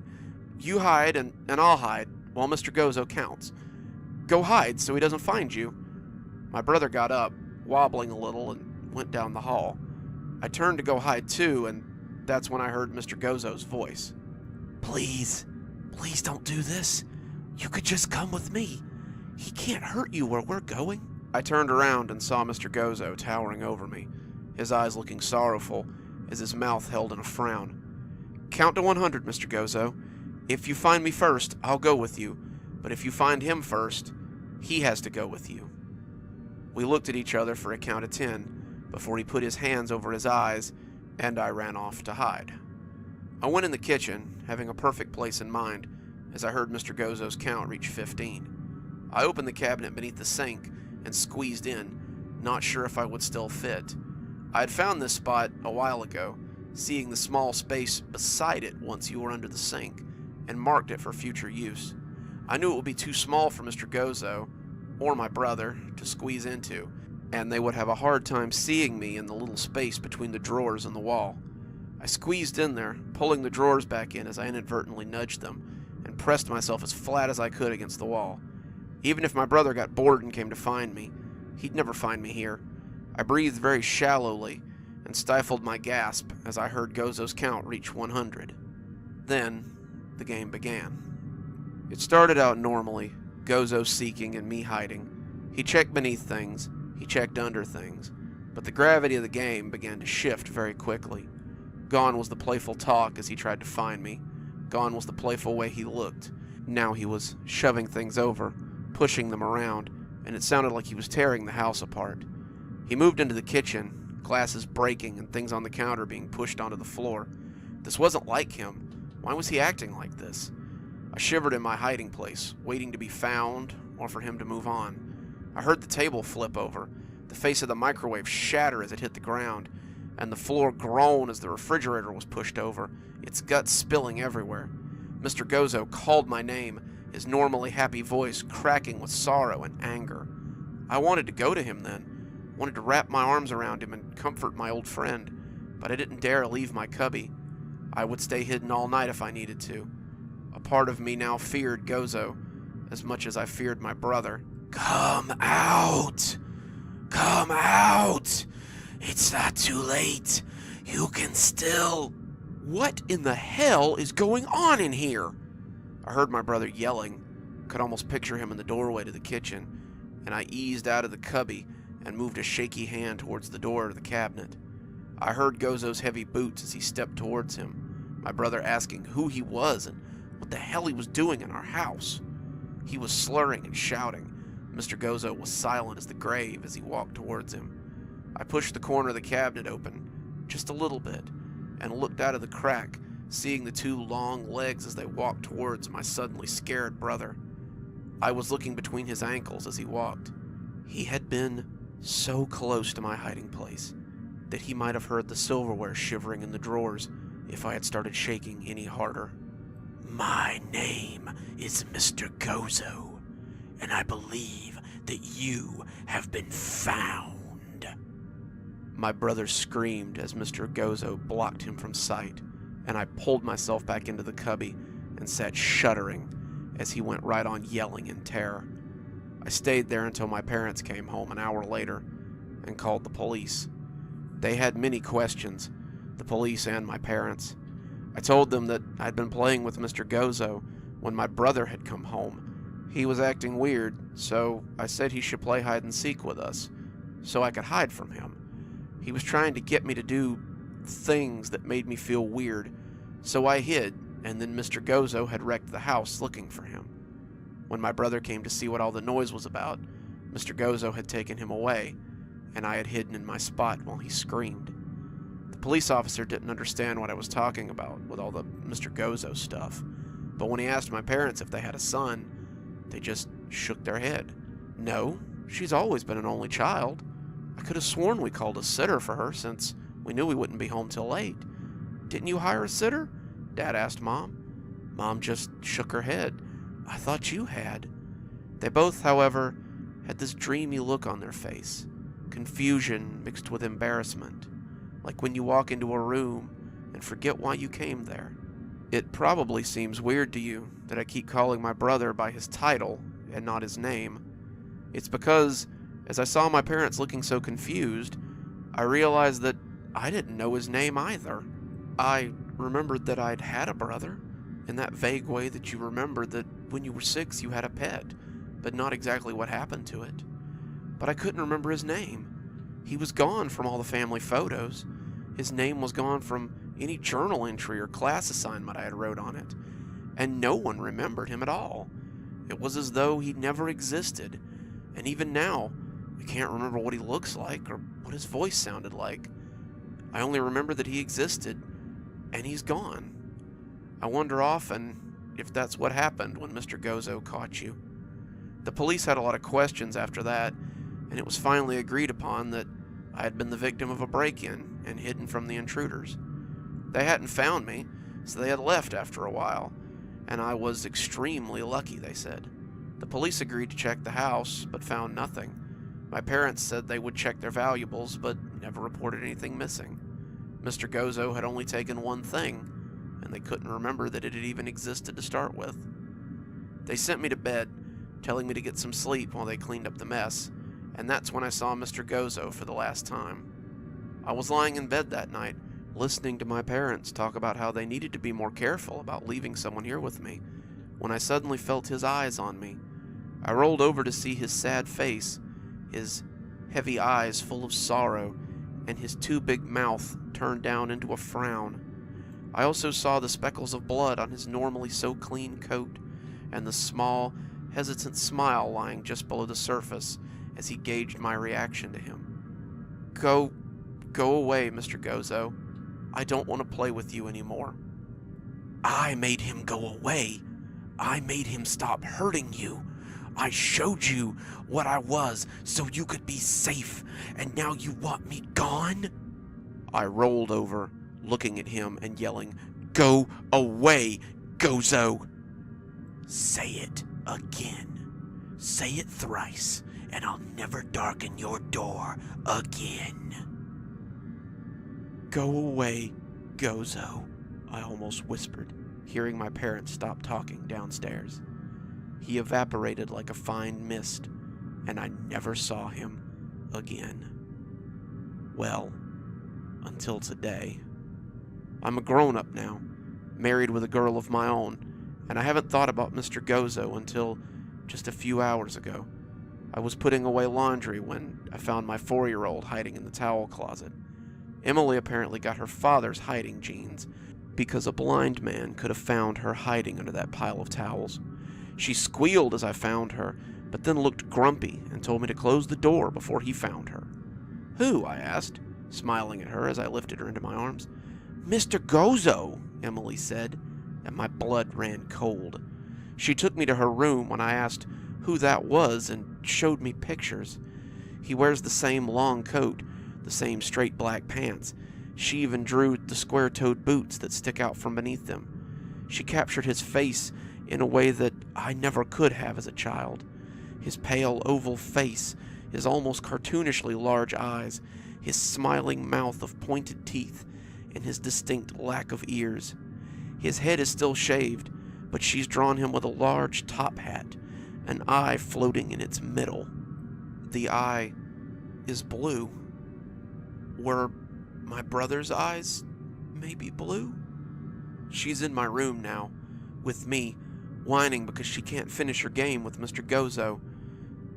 You hide and I'll hide while Mr. Gozo counts. Go hide so he doesn't find you." My brother got up, wobbling a little, and went down the hall. I turned to go hide too, and that's when I heard Mr. Gozo's voice. Please don't do this. You could just come with me. He can't hurt you where we're going." I turned around and saw Mr. Gozo towering over me, his eyes looking sorrowful as his mouth held in a frown. "Count to 100, Mr. Gozo. If you find me first, I'll go with you, but if you find him first, he has to go with you." We looked at each other for a count of 10 before he put his hands over his eyes, and I ran off to hide. I went in the kitchen, having a perfect place in mind, as I heard Mr. Gozo's count reach 15. I opened the cabinet beneath the sink and squeezed in, not sure if I would still fit. I had found this spot a while ago, seeing the small space beside it once you were under the sink, and marked it for future use. I knew it would be too small for Mr. Gozo, or my brother, to squeeze into, and they would have a hard time seeing me in the little space between the drawers and the wall. I squeezed in there, pulling the drawers back in as I inadvertently nudged them, and pressed myself as flat as I could against the wall. Even if my brother got bored and came to find me, he'd never find me here. I breathed very shallowly and stifled my gasp as I heard Gozo's count reach 100. Then, the game began. It started out normally, Gozo seeking and me hiding. He checked beneath things, he checked under things, but the gravity of the game began to shift very quickly. Gone was the playful talk as he tried to find me. Gone was the playful way he looked. Now he was shoving things over, pushing them around, and it sounded like he was tearing the house apart. He moved into the kitchen, glasses breaking and things on the counter being pushed onto the floor. This wasn't like him. Why was he acting like this? I shivered in my hiding place, waiting to be found or for him to move on. I heard the table flip over, the face of the microwave shatter as it hit the ground, and the floor groan as the refrigerator was pushed over, its guts spilling everywhere. Mr. Gozo called my name, his normally happy voice cracking with sorrow and anger. I wanted to go to him then, wanted to wrap my arms around him and comfort my old friend, but I didn't dare leave my cubby. I would stay hidden all night if I needed to. A part of me now feared Gozo as much as I feared my brother. "Come out! Come out! It's not too late. You can still..." What in the hell is going on in here? I heard my brother yelling, could almost picture him in the doorway to the kitchen, and I eased out of the cubby and moved a shaky hand towards the door of the cabinet. I heard Gozo's heavy boots as he stepped towards him, my brother asking who he was and what the hell he was doing in our house. He was slurring and shouting. Mr. Gozo was silent as the grave as he walked towards him. I pushed the corner of the cabinet open, just a little bit, and looked out of the crack, seeing the two long legs as they walked towards my suddenly scared brother. I was looking between his ankles as he walked. He had been so close to my hiding place that he might have heard the silverware shivering in the drawers if I had started shaking any harder. My name is Mr. Gozo, and I believe that you have been found. My brother screamed as Mr. Gozo blocked him from sight, and I pulled myself back into the cubby and sat shuddering as he went right on yelling in terror. I stayed there until my parents came home an hour later and called the police. They had many questions, the police and my parents. I told them that I'd been playing with Mr. Gozo when my brother had come home. He was acting weird, so I said he should play hide and seek with us, so I could hide from him. He was trying to get me to do things that made me feel weird, so I hid, and then Mr. Gozo had wrecked the house looking for him. When my brother came to see what all the noise was about, Mr. Gozo had taken him away, and I had hidden in my spot while he screamed. The police officer didn't understand what I was talking about with all the Mr. Gozo stuff, but when he asked my parents if they had a son, they just shook their head. No, she's always been an only child. I could have sworn we called a sitter for her since we knew we wouldn't be home till late. Didn't you hire a sitter? Dad asked Mom. Mom just shook her head. I thought you had. They both, however, had this dreamy look on their face, confusion mixed with embarrassment, like when you walk into a room and forget why you came there. It probably seems weird to you that I keep calling my brother by his title and not his name. It's because, as I saw my parents looking so confused, I realized that I didn't know his name either. I remembered that I'd had a brother, in that vague way that you remembered that when you were 6 you had a pet, but not exactly what happened to it. But I couldn't remember his name. He was gone from all the family photos. His name was gone from any journal entry or class assignment I had wrote on it, and no one remembered him at all. It was as though he never existed, and even now, I can't remember what he looks like or what his voice sounded like. I only remember that he existed, and he's gone. I wonder often if that's what happened when Mr. Gozo caught you. The police had a lot of questions after that, and it was finally agreed upon that I had been the victim of a break-in and hidden from the intruders. They hadn't found me, so they had left after a while, and I was extremely lucky, they said. The police agreed to check the house, but found nothing. My parents said they would check their valuables, but never reported anything missing. Mr. Gozo had only taken one thing, and they couldn't remember that it had even existed to start with. They sent me to bed, telling me to get some sleep while they cleaned up the mess, and that's when I saw Mr. Gozo for the last time. I was lying in bed that night, listening to my parents talk about how they needed to be more careful about leaving someone here with me, when I suddenly felt his eyes on me. I rolled over to see his sad face, his heavy eyes full of sorrow, and his too big mouth turned down into a frown. I also saw the speckles of blood on his normally so clean coat, and the small, hesitant smile lying just below the surface as he gauged my reaction to him. Go away, Mr. Gozo. I don't want to play with you anymore. I made him go away. I made him stop hurting you. I showed you what I was so you could be safe, and now you want me gone? I rolled over, looking at him and yelling, Go away, Gozo! Say it again. Say it thrice, and I'll never darken your door again. Go away, Gozo, I almost whispered, hearing my parents stop talking downstairs. He evaporated like a fine mist, and I never saw him again. Well, until today. I'm a grown-up now, married with a girl of my own, and I haven't thought about Mr. Gozo until just a few hours ago. I was putting away laundry when I found my 4-year-old hiding in the towel closet. Emily apparently got her father's hiding genes, because a blind man could have found her hiding under that pile of towels. She squealed as I found her, but then looked grumpy and told me to close the door before he found her. "Who?" I asked, smiling at her as I lifted her into my arms. "Mr. Gozo," Emily said, and my blood ran cold. She took me to her room when I asked who that was and showed me pictures. He wears the same long coat, the same straight black pants. She even drew the square-toed boots that stick out from beneath them. She captured his face in a way that I never could have as a child. His pale oval face, his almost cartoonishly large eyes, his smiling mouth of pointed teeth, and his distinct lack of ears. His head is still shaved, but she's drawn him with a large top hat, an eye floating in its middle. The eye is blue. Were my brother's eyes maybe blue? She's in my room now, with me, whining because she can't finish her game with Mr. Gozo.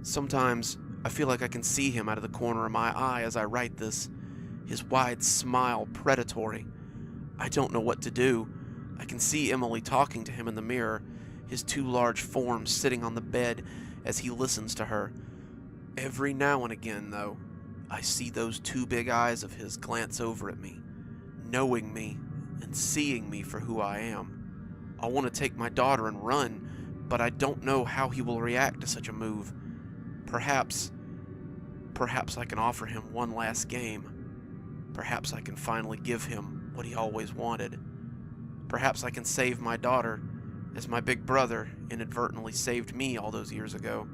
Sometimes I feel like I can see him out of the corner of my eye as I write this, his wide smile predatory. I don't know what to do. I can see Emily talking to him in the mirror, his two large forms sitting on the bed as he listens to her. Every now and again, though, I see those two big eyes of his glance over at me, knowing me and seeing me for who I am. I want to take my daughter and run, but I don't know how he will react to such a move. Perhaps I can offer him one last game. Perhaps I can finally give him what he always wanted. Perhaps I can save my daughter, as my big brother inadvertently saved me all those years ago.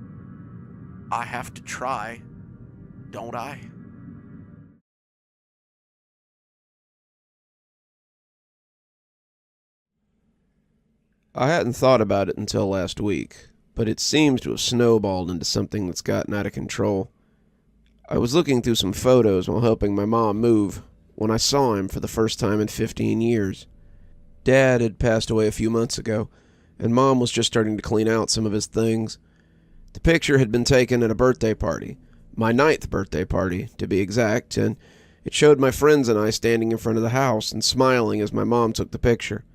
I have to try, don't I? I hadn't thought about it until last week, but it seems to have snowballed into something that's gotten out of control. I was looking through some photos while helping my mom move when I saw him for the first time in 15 years. Dad had passed away a few months ago, and Mom was just starting to clean out some of his things. The picture had been taken at a birthday party, my 9th birthday party, to be exact, and it showed my friends and I standing in front of the house and smiling as my mom took the picture.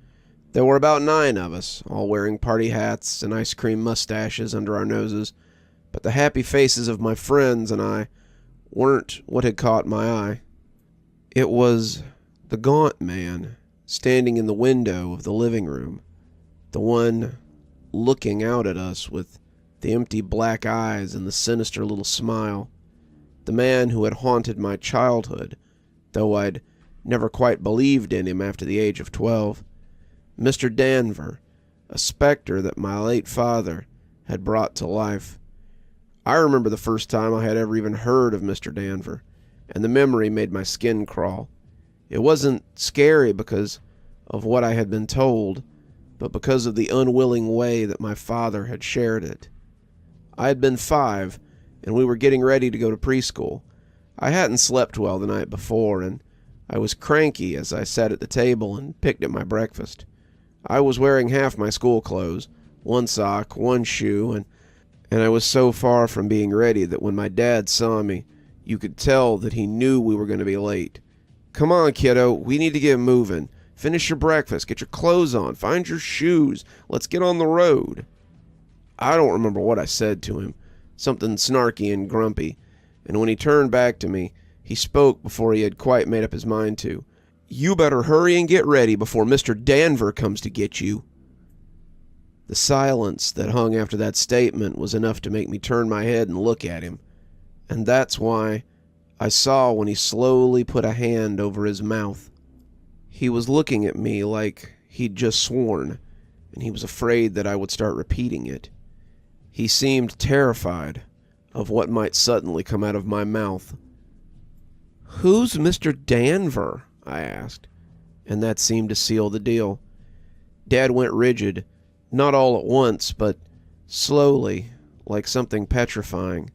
There were about 9 of us, all wearing party hats and ice cream mustaches under our noses, but the happy faces of my friends and I weren't what had caught my eye. It was the gaunt man standing in the window of the living room, the one looking out at us with the empty black eyes and the sinister little smile, the man who had haunted my childhood, though I'd never quite believed in him after the age of 12. Mr. Danver, a specter that my late father had brought to life. I remember the first time I had ever even heard of Mr. Danver, and the memory made my skin crawl. It wasn't scary because of what I had been told, but because of the unwilling way that my father had shared it. I had been 5, and we were getting ready to go to preschool. I hadn't slept well the night before, and I was cranky as I sat at the table and picked at my breakfast. I was wearing half my school clothes, one sock, one shoe, and I was so far from being ready that when my dad saw me, you could tell that he knew we were going to be late. "Come on, kiddo, we need to get moving. Finish your breakfast, get your clothes on, find your shoes, let's get on the road." I don't remember what I said to him, something snarky and grumpy, and when he turned back to me, he spoke before he had quite made up his mind to. "You better hurry and get ready before Mr. Danver comes to get you." The silence that hung after that statement was enough to make me turn my head and look at him, and that's why I saw when he slowly put a hand over his mouth. He was looking at me like he'd just sworn, and he was afraid that I would start repeating it. He seemed terrified of what might suddenly come out of my mouth. "Who's Mr. Danver?" I asked, and that seemed to seal the deal. Dad went rigid, not all at once, but slowly, like something petrifying.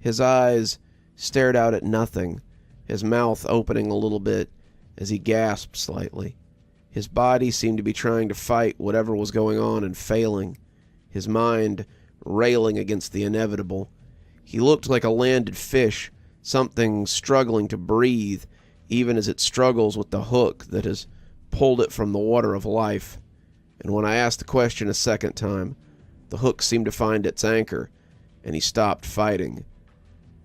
His eyes stared out at nothing, his mouth opening a little bit as he gasped slightly. His body seemed to be trying to fight whatever was going on and failing, his mind railing against the inevitable. He looked like a landed fish, something struggling to breathe, even as it struggles with the hook that has pulled it from the water of life. And when I asked the question a second time, the hook seemed to find its anchor, and he stopped fighting.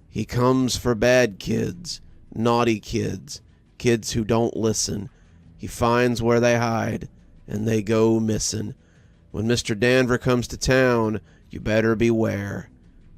He comes for bad kids, naughty kids, kids who don't listen. He finds where they hide, and they go missing. When Mr. Danver comes to town, you better beware.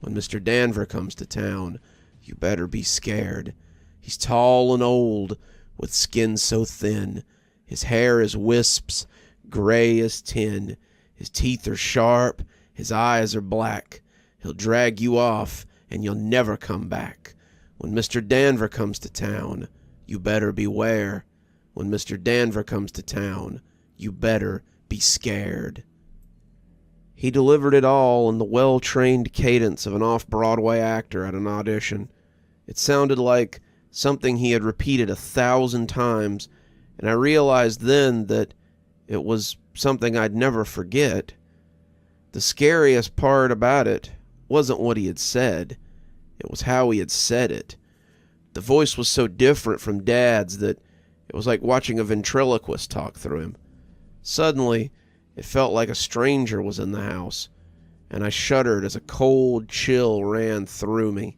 When Mr. Danver comes to town, you better be scared. He's tall and old, with skin so thin. His hair is wisps, gray as tin. His teeth are sharp, his eyes are black. He'll drag you off, and you'll never come back. When Mr. Danver comes to town, you better beware. When Mr. Danver comes to town, you better be scared. He delivered it all in the well-trained cadence of an off-Broadway actor at an audition. It sounded like something he had repeated 1,000 times, and I realized then that it was something I'd never forget. The scariest part about it wasn't what he had said. It was how he had said it. The voice was so different from Dad's that it was like watching a ventriloquist talk through him. Suddenly, it felt like a stranger was in the house, and I shuddered as a cold chill ran through me.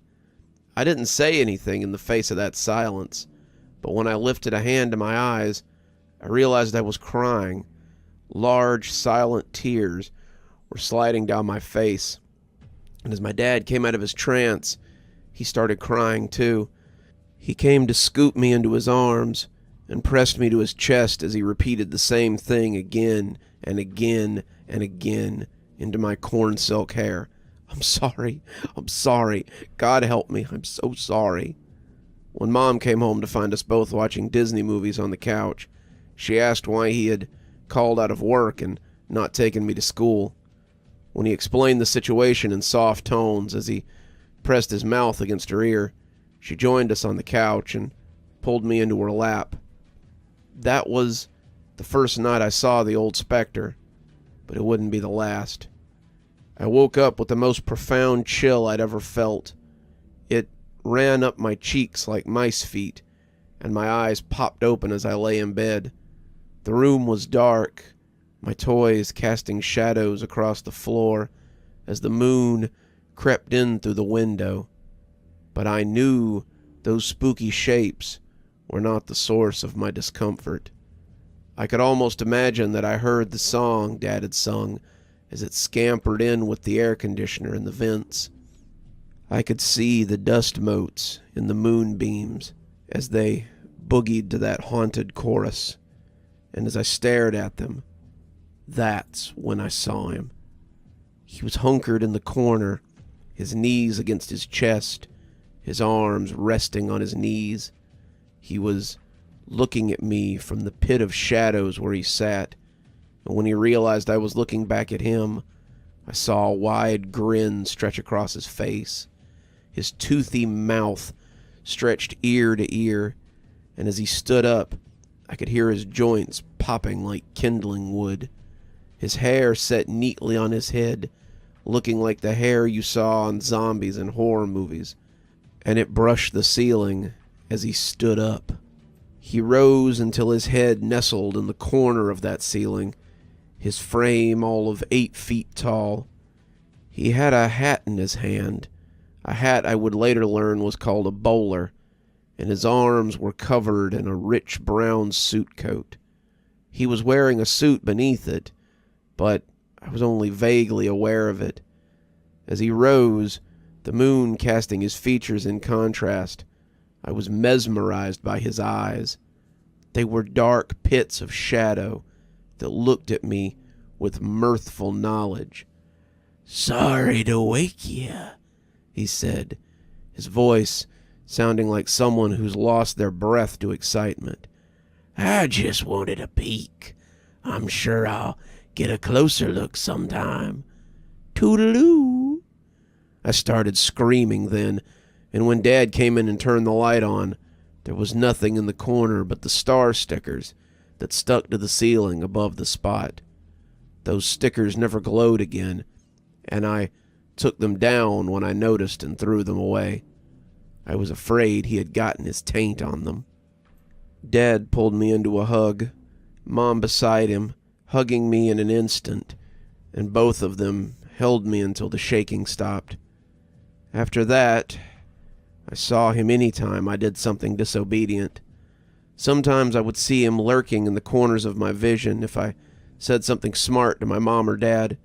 I didn't say anything in the face of that silence, but when I lifted a hand to my eyes, I realized I was crying. Large, silent tears were sliding down my face, and as my dad came out of his trance, he started crying too. He came to scoop me into his arms and pressed me to his chest as he repeated the same thing again and again and again into my corn silk hair. I'm sorry. God help me. I'm so sorry. When Mom came home to find us both watching Disney movies on the couch, she asked why he had called out of work and not taken me to school. When he explained the situation in soft tones as he pressed his mouth against her ear, she joined us on the couch and pulled me into her lap. That was the first night I saw the old specter, but it wouldn't be the last. I woke up with the most profound chill I'd ever felt. It ran up my cheeks like mice feet, and my eyes popped open as I lay in bed. The room was dark, my toys casting shadows across the floor as the moon crept in through the window. But I knew those spooky shapes were not the source of my discomfort. I could almost imagine that I heard the song Dad had sung as it scampered in with the air conditioner in the vents. I could see the dust motes in the moonbeams as they boogied to that haunted chorus, and as I stared at them, that's when I saw him. He was hunkered in the corner, his knees against his chest, his arms resting on his knees. He was looking at me from the pit of shadows where he sat, and when he realized I was looking back at him, I saw a wide grin stretch across his face. His toothy mouth stretched ear to ear, and as he stood up, I could hear his joints popping like kindling wood. His hair set neatly on his head, looking like the hair you saw on zombies in horror movies, and it brushed the ceiling as he stood up. He rose until his head nestled in the corner of that ceiling, his frame all of 8 feet tall. He had a hat in his hand, a hat I would later learn was called a bowler, and his arms were covered in a rich brown suit coat. He was wearing a suit beneath it, but I was only vaguely aware of it. As he rose, the moon casting his features in contrast, I was mesmerized by his eyes. They were dark pits of shadow that looked at me with mirthful knowledge. "Sorry to wake you," he said, his voice sounding like someone who's lost their breath to excitement. "I just wanted a peek. I'm sure I'll get a closer look sometime. Toodaloo." I started screaming then, and when Dad came in and turned the light on, there was nothing in the corner but the star stickers that stuck to the ceiling above the spot. Those stickers never glowed again, and I took them down when I noticed and threw them away. I was afraid he had gotten his taint on them. Dad pulled me into a hug, Mom beside him, hugging me in an instant, and both of them held me until the shaking stopped. After that, I saw him any time I did something disobedient. Sometimes I would see him lurking in the corners of my vision if I said something smart to my mom or dad.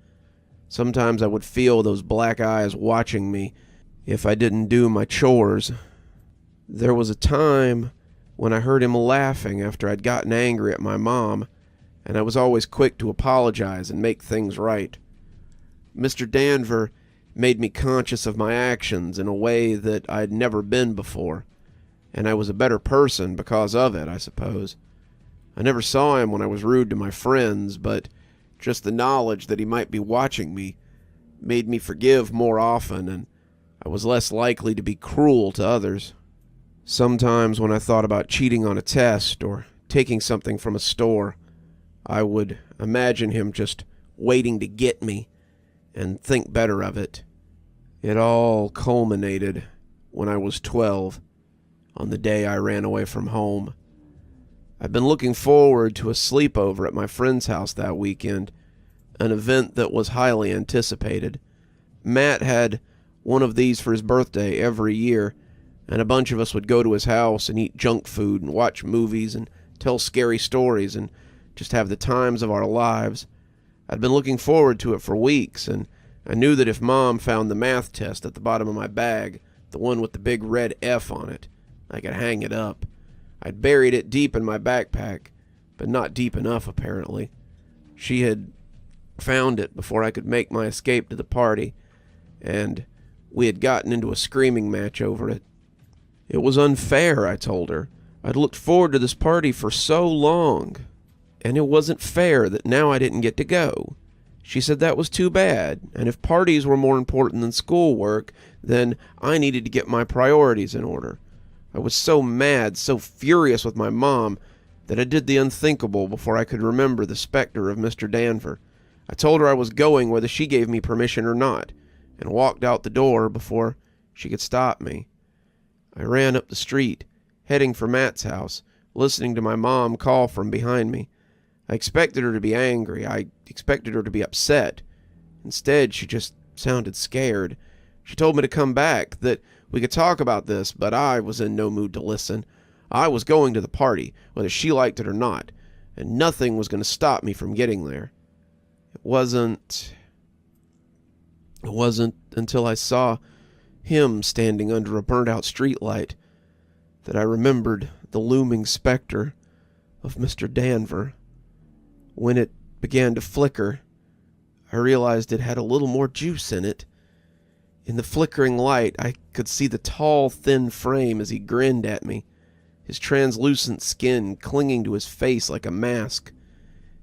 Sometimes I would feel those black eyes watching me if I didn't do my chores. There was a time when I heard him laughing after I'd gotten angry at my mom, and I was always quick to apologize and make things right. Mr. Danver made me conscious of my actions in a way that I'd never been before, and I was a better person because of it, I suppose. I never saw him when I was rude to my friends, but just the knowledge that he might be watching me made me forgive more often, and I was less likely to be cruel to others. Sometimes when I thought about cheating on a test or taking something from a store, I would imagine him just waiting to get me and think better of it. It all culminated when I was 12, on the day I ran away from home. I'd been looking forward to a sleepover at my friend's house that weekend, an event that was highly anticipated. Matt had one of these for his birthday every year, and a bunch of us would go to his house and eat junk food and watch movies and tell scary stories and just have the times of our lives. I'd been looking forward to it for weeks, and I knew that if Mom found the math test at the bottom of my bag, the one with the big red F on it, I could hang it up. I'd buried it deep in my backpack, but not deep enough, apparently. She had found it before I could make my escape to the party, and we had gotten into a screaming match over it. It was unfair, I told her. I'd looked forward to this party for so long, and it wasn't fair that now I didn't get to go. She said that was too bad, and if parties were more important than schoolwork, then I needed to get my priorities in order. I was so mad, so furious with my mom, that I did the unthinkable before I could remember the specter of Mr. Danver. I told her I was going whether she gave me permission or not, and walked out the door before she could stop me. I ran up the street, heading for Matt's house, listening to my mom call from behind me. I expected her to be angry. I expected her to be upset. Instead, she just sounded scared. She told me to come back, that we could talk about this, but I was in no mood to listen. I was going to the party, whether she liked it or not, and nothing was going to stop me from getting there. It wasn't until I saw him standing under a burnt-out streetlight that I remembered the looming specter of Mr. Danver. When it began to flicker, I realized it had a little more juice in it. In the flickering light, I could see the tall, thin frame as he grinned at me, his translucent skin clinging to his face like a mask.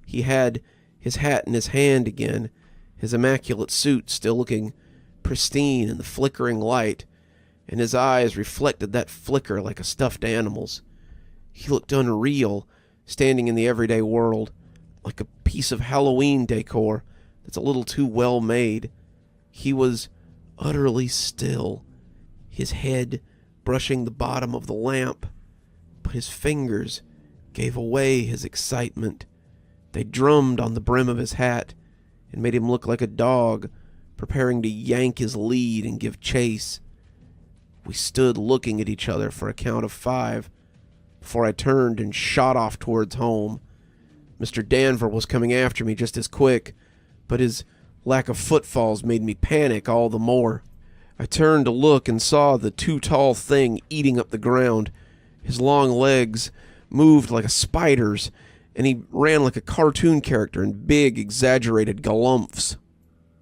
He had his hat in his hand again, his immaculate suit still looking pristine in the flickering light, and his eyes reflected that flicker like a stuffed animal's. He looked unreal, standing in the everyday world, like a piece of Halloween decor that's a little too well made. He was utterly still, his head brushing the bottom of the lamp, but his fingers gave away his excitement. They drummed on the brim of his hat and made him look like a dog preparing to yank his lead and give chase. We stood looking at each other for a count of 5 before I turned and shot off towards home. Mr. Danver was coming after me just as quick, but his lack of footfalls made me panic all the more. I turned to look and saw the too-tall thing eating up the ground. His long legs moved like a spider's, and he ran like a cartoon character in big, exaggerated galumphs.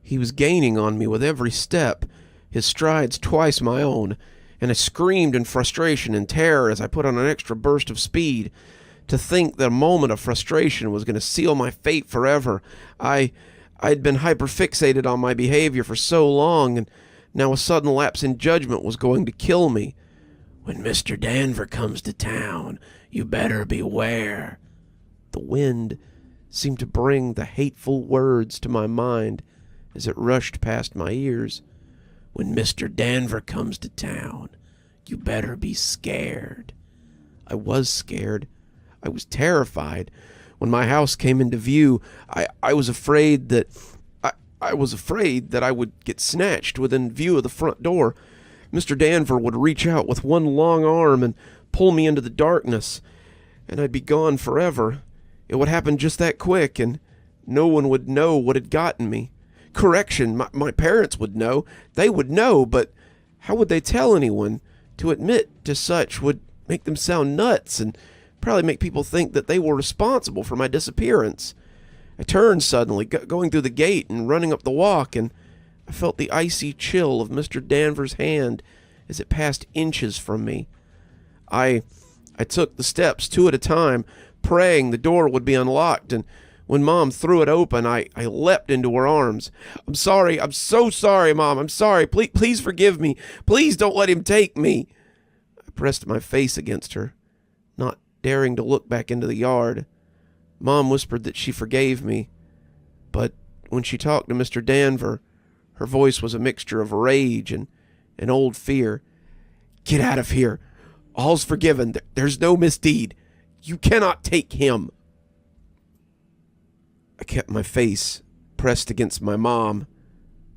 He was gaining on me with every step, his strides twice my own, and I screamed in frustration and terror as I put on an extra burst of speed. To think that a moment of frustration was going to seal my fate forever. I'd been hyperfixated on my behavior for so long, and now a sudden lapse in judgment was going to kill me. "When Mr. Danver comes to town, you better beware." The wind seemed to bring the hateful words to my mind as it rushed past my ears. "When Mr. Danver comes to town, you better be scared." I was scared. I was terrified. When my house came into view, I was afraid that I would get snatched within view of the front door. Mr. Danver would reach out with one long arm and pull me into the darkness, and I'd be gone forever. It would happen just that quick, and no one would know what had gotten me. Correction, my parents would know. They would know, but how would they tell anyone? To admit to such would make them sound nuts and probably make people think that they were responsible for my disappearance. I turned suddenly, going through the gate and running up the walk, and I felt the icy chill of Mr. Danver's hand as it passed inches from me. I took the steps 2 at a time, praying the door would be unlocked, and when Mom threw it open, I leapt into her arms. I'm sorry. I'm so sorry, Mom. I'm sorry. Please forgive me. Please don't let him take me. I pressed my face against her, not daring to look back into the yard. Mom whispered that she forgave me, but when she talked to Mr. Danver, her voice was a mixture of rage and an old fear. Get out of here. All's forgiven. There's no misdeed. You cannot take him. I kept my face pressed against my mom,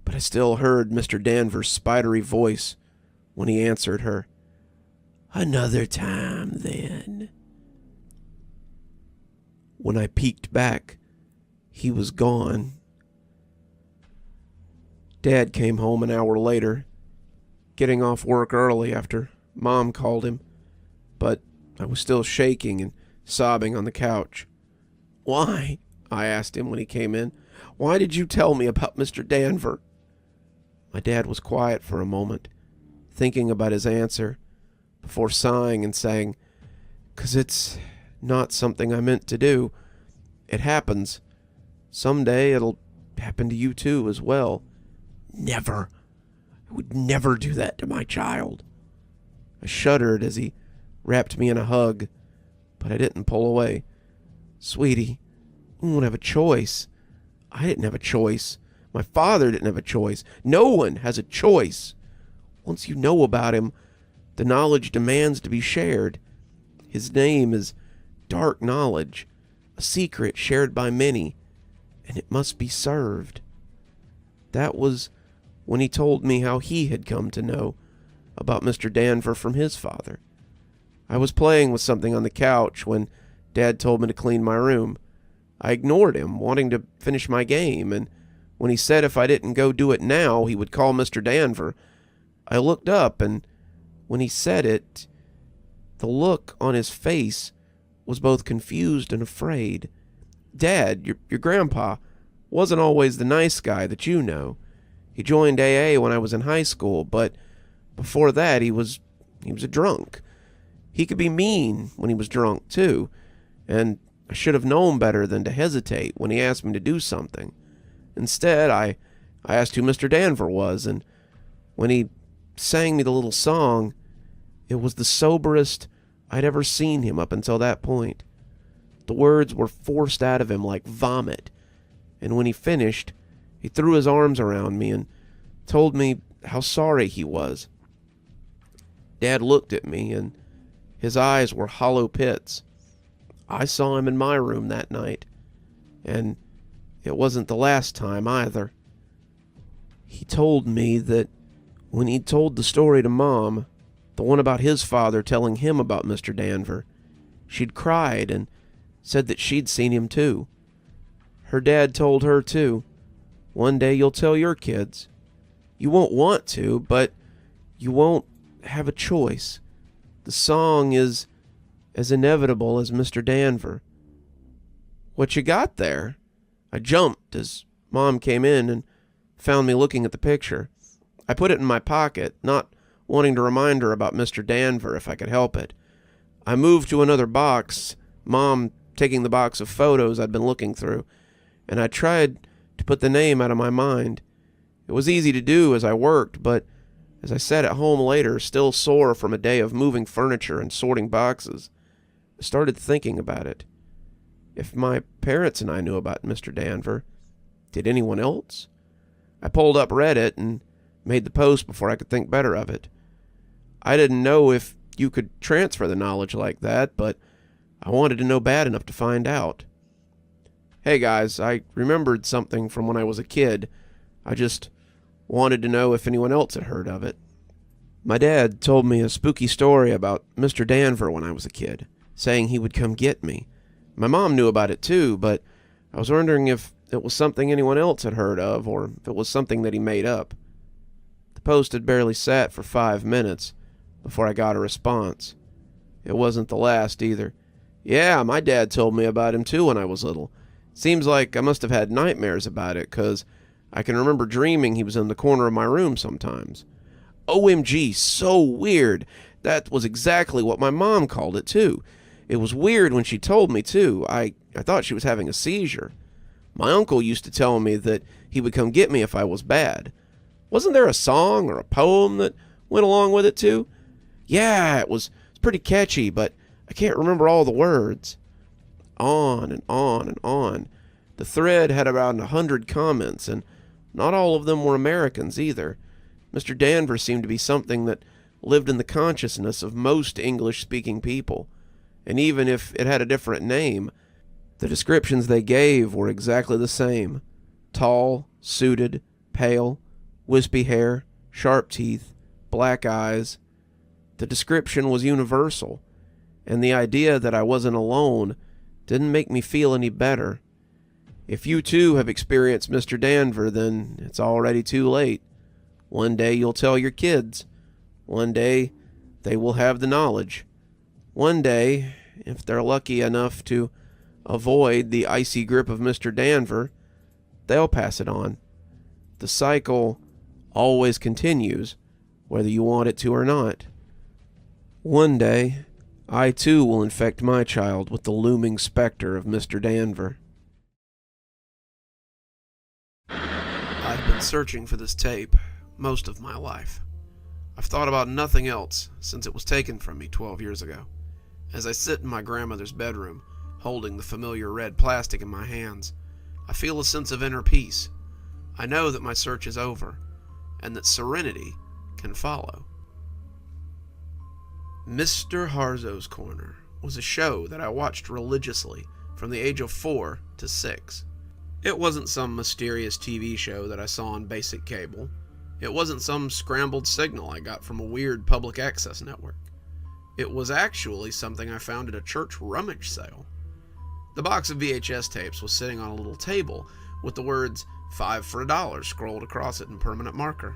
but I still heard Mr. Danver's spidery voice when he answered her. Another time, then. When I peeked back, he was gone. Dad came home an hour later, getting off work early after Mom called him, but I was still shaking and sobbing on the couch. Why? I asked him when he came in. Why did you tell me about Mr. Danver? My dad was quiet for a moment, thinking about his answer, before sighing and saying, 'Cause it's not something I meant to do. It happens. Someday it'll happen to you too as well. Never. I would never do that to my child. I shuddered as he wrapped me in a hug, but I didn't pull away. Sweetie, we won't have a choice. I didn't have a choice. My father didn't have a choice. No one has a choice. Once you know about him, the knowledge demands to be shared. His name is dark knowledge, a secret shared by many, and it must be served. That was when he told me how he had come to know about Mr. Danver from his father. I was playing with something on the couch when Dad told me to clean my room. I ignored him, wanting to finish my game, and when he said if I didn't go do it now, he would call Mr. Danver, I looked up, and when he said it, the look on his face was both confused and afraid. Dad, your grandpa, wasn't always the nice guy that you know. He joined AA when I was in high school, but before that he was a drunk. He could be mean when he was drunk, too, and I should have known better than to hesitate when he asked me to do something. Instead, I asked who Mr. Danver was, and when he sang me the little song, it was the soberest I'd ever seen him up until that point. The words were forced out of him like vomit, and when he finished, he threw his arms around me and told me how sorry he was. Dad looked at me, and his eyes were hollow pits. I saw him in my room that night, and it wasn't the last time either. He told me that when he'd told the story to Mom, the one about his father telling him about Mr. Danver, she'd cried and said that she'd seen him too. Her dad told her too. One day you'll tell your kids. You won't want to, but you won't have a choice. The song is as inevitable as Mr. Danver. What you got there? I jumped as Mom came in and found me looking at the picture. I put it in my pocket, not wanting to remind her about Mr. Danver if I could help it. I moved to another box, Mom taking the box of photos I'd been looking through, and I tried to put the name out of my mind. It was easy to do as I worked, but as I sat at home later, still sore from a day of moving furniture and sorting boxes, I started thinking about it. If my parents and I knew about Mr. Danver, did anyone else? I pulled up Reddit and made the post before I could think better of it. I didn't know if you could transfer the knowledge like that, but I wanted to know bad enough to find out. Hey guys, I remembered something from when I was a kid. I just wanted to know if anyone else had heard of it. My dad told me a spooky story about Mr. Danver when I was a kid, saying he would come get me. My mom knew about it too, but I was wondering if it was something anyone else had heard of, or if it was something that he made up. The post had barely sat for 5 minutes before I got a response. It wasn't the last either. Yeah, my dad told me about him too when I was little. Seems like I must have had nightmares about it, 'cause I can remember dreaming he was in the corner of my room sometimes. OMG, so weird. That was exactly what my mom called it too. It was weird when she told me too. I thought she was having a seizure. My uncle used to tell me that he would come get me if I was bad. Wasn't there a song or a poem that went along with it too? Yeah, it was pretty catchy, but I can't remember all the words. On and on and on. The thread had around 100 comments, and not all of them were Americans either. Mr. Danver seemed to be something that lived in the consciousness of most English-speaking people, and even if it had a different name, the descriptions they gave were exactly the same. Tall, suited, pale, wispy hair, sharp teeth, black eyes. The description was universal, and the idea that I wasn't alone didn't make me feel any better. If you too have experienced Mr. Danver, then it's already too late. One day you'll tell your kids. One day they will have the knowledge. One day, if they're lucky enough to avoid the icy grip of Mr. Danver, they'll pass it on. The cycle always continues, whether you want it to or not. One day, I too will infect my child with the looming specter of Mr. Danver. I've been searching for this tape most of my life. I've thought about nothing else since it was taken from me 12 years ago. As I sit in my grandmother's bedroom, holding the familiar red plastic in my hands, I feel a sense of inner peace. I know that my search is over, and that serenity can follow. Mr. Harzo's Corner was a show that I watched religiously from the age of 4 to 6. It wasn't some mysterious TV show that I saw on basic cable. It wasn't some scrambled signal I got from a weird public access network. It was actually something I found at a church rummage sale. The box of VHS tapes was sitting on a little table with the words 5 for $1 scrolled across it in permanent marker.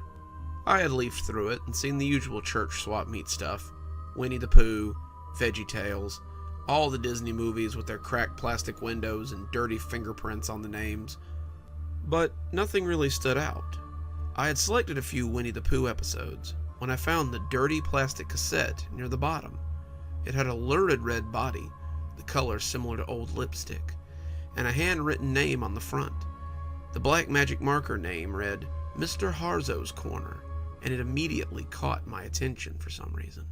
I had leafed through it and seen the usual church swap meet stuff. Winnie the Pooh, VeggieTales, all the Disney movies with their cracked plastic windows and dirty fingerprints on the names. But nothing really stood out. I had selected a few Winnie the Pooh episodes when I found the dirty plastic cassette near the bottom. It had a lurid red body, the color similar to old lipstick, and a handwritten name on the front. The black magic marker name read Mr. Harzo's Corner, and it immediately caught my attention for some reason.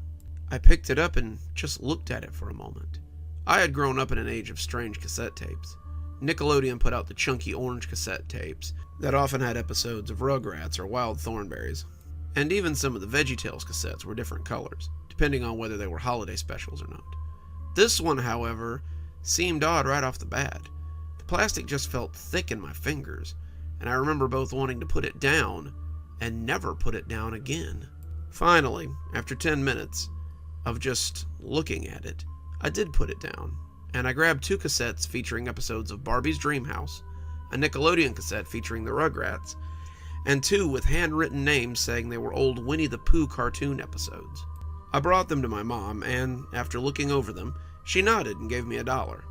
I picked it up and just looked at it for a moment. I had grown up in an age of strange cassette tapes. Nickelodeon put out the chunky orange cassette tapes that often had episodes of Rugrats or Wild Thornberrys. And even some of the VeggieTales cassettes were different colors, depending on whether they were holiday specials or not. This one, however, seemed odd right off the bat. The plastic just felt thick in my fingers, and I remember both wanting to put it down and never put it down again. Finally, after 10 minutes of just looking at it, I did put it down, and I grabbed 2 cassettes featuring episodes of Barbie's Dream House, a Nickelodeon cassette featuring the Rugrats, and 2 with handwritten names saying they were old Winnie the Pooh cartoon episodes. I brought them to my mom, and after looking over them, she nodded and gave me $1.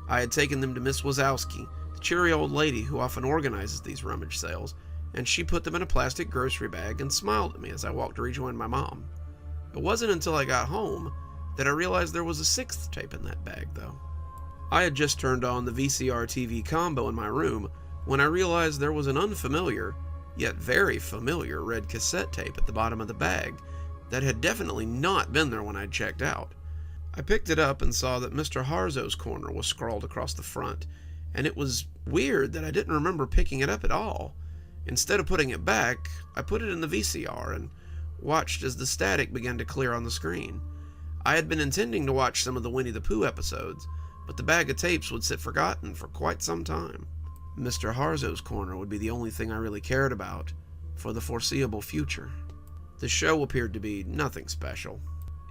I had taken them to Miss Wazowski, the cheery old lady who often organizes these rummage sales, and she put them in a plastic grocery bag and smiled at me as I walked to rejoin my mom. It wasn't until I got home that I realized there was a 6th tape in that bag, though. I had just turned on the VCR TV combo in my room when I realized there was an unfamiliar, yet very familiar red cassette tape at the bottom of the bag that had definitely not been there when I'd checked out. I picked it up and saw that Mr. Harzo's Corner was scrawled across the front, and it was weird that I didn't remember picking it up at all. Instead of putting it back, I put it in the VCR and watched as the static began to clear on the screen. I had been intending to watch some of the Winnie the Pooh episodes, but the bag of tapes would sit forgotten for quite some time. Mr. Harzo's Corner would be the only thing I really cared about for the foreseeable future. The show appeared to be nothing special.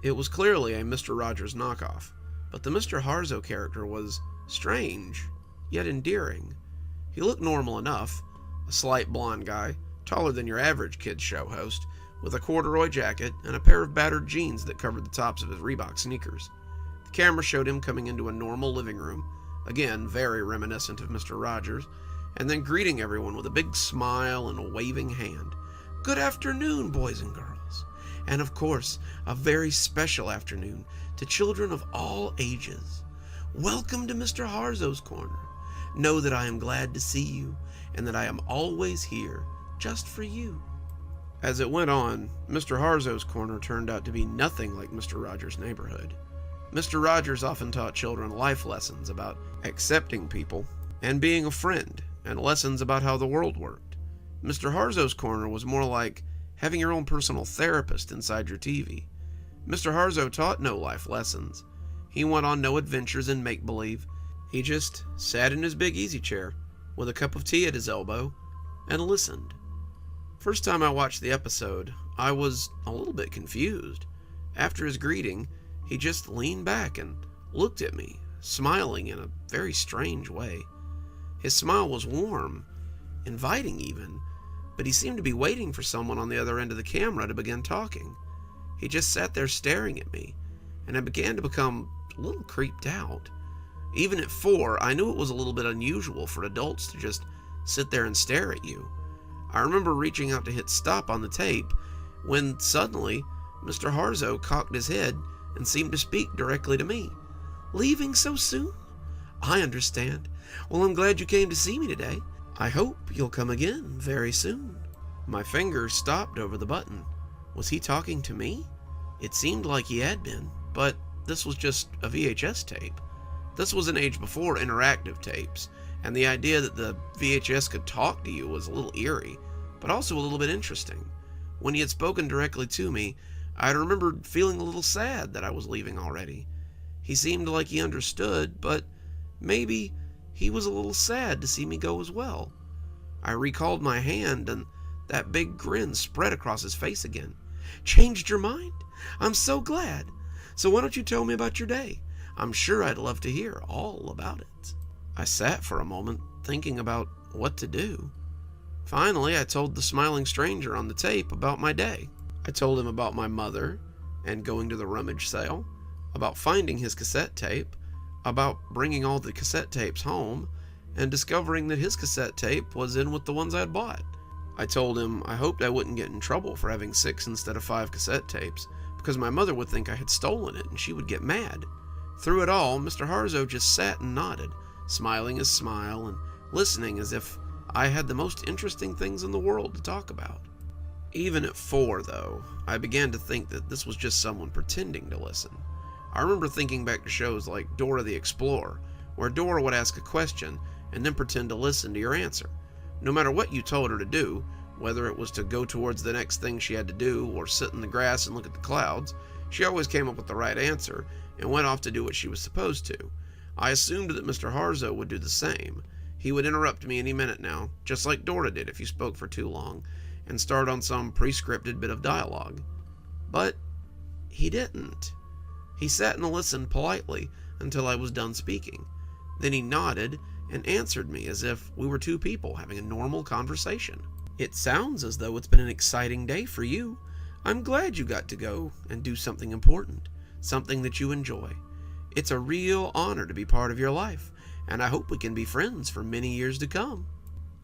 It was clearly a Mr. Rogers knockoff, but the Mr. Harzo character was strange, yet endearing. He looked normal enough, a slight blonde guy, taller than your average kids show host, with a corduroy jacket and a pair of battered jeans that covered the tops of his Reebok sneakers. The camera showed him coming into a normal living room, again very reminiscent of Mr. Rogers, and then greeting everyone with a big smile and a waving hand. "Good afternoon, boys and girls. And of course, a very special afternoon to children of all ages. Welcome to Mr. Harzo's Corner. Know that I am glad to see you, and that I am always here, just for you." As it went on, Mr. Harzo's Corner turned out to be nothing like Mr. Rogers' neighborhood. Mr. Rogers often taught children life lessons about accepting people and being a friend, and lessons about how the world worked. Mr. Harzo's Corner was more like having your own personal therapist inside your TV. Mr. Harzo taught no life lessons. He went on no adventures in make-believe. He just sat in his big easy chair with a cup of tea at his elbow and listened. First time I watched the episode, I was a little bit confused. After his greeting, he just leaned back and looked at me, smiling in a very strange way. His smile was warm, inviting even, but he seemed to be waiting for someone on the other end of the camera to begin talking. He just sat there staring at me, and I began to become a little creeped out. Even at 4, I knew it was a little bit unusual for adults to just sit there and stare at you. I remember reaching out to hit stop on the tape when suddenly Mr. Harzo cocked his head and seemed to speak directly to me. "Leaving so soon? I understand. Well, I'm glad you came to see me today. I hope you'll come again very soon." My fingers stopped over the button. Was he talking to me? It seemed like he had been, but this was just a VHS tape. This was an age before interactive tapes, and the idea that the VHS could talk to you was a little eerie, but also a little bit interesting. When he had spoken directly to me, I remembered feeling a little sad that I was leaving already. He seemed like he understood, but maybe he was a little sad to see me go as well. I recalled my hand, and that big grin spread across his face again. "Changed your mind? I'm so glad. So why don't you tell me about your day? I'm sure I'd love to hear all about it." I sat for a moment, thinking about what to do. Finally, I told the smiling stranger on the tape about my day. I told him about my mother, and going to the rummage sale, about finding his cassette tape, about bringing all the cassette tapes home, and discovering that his cassette tape was in with the ones I had bought. I told him I hoped I wouldn't get in trouble for having 6 instead of 5 cassette tapes, because my mother would think I had stolen it and she would get mad. Through it all, Mr. Harzo just sat and nodded, smiling his smile and listening as if I had the most interesting things in the world to talk about. Even at 4, though, I began to think that this was just someone pretending to listen. I remember thinking back to shows like Dora the Explorer, where Dora would ask a question and then pretend to listen to your answer. No matter what you told her to do, whether it was to go towards the next thing she had to do or sit in the grass and look at the clouds, she always came up with the right answer and went off to do what she was supposed to. I assumed that Mr. Harzo would do the same. He would interrupt me any minute now, just like Dora did if you spoke for too long, and start on some pre-scripted bit of dialogue. But he didn't. He sat and listened politely until I was done speaking. Then he nodded and answered me as if we were two people having a normal conversation. "It sounds as though it's been an exciting day for you. I'm glad you got to go and do something important, something that you enjoy. It's a real honor to be part of your life, and I hope we can be friends for many years to come."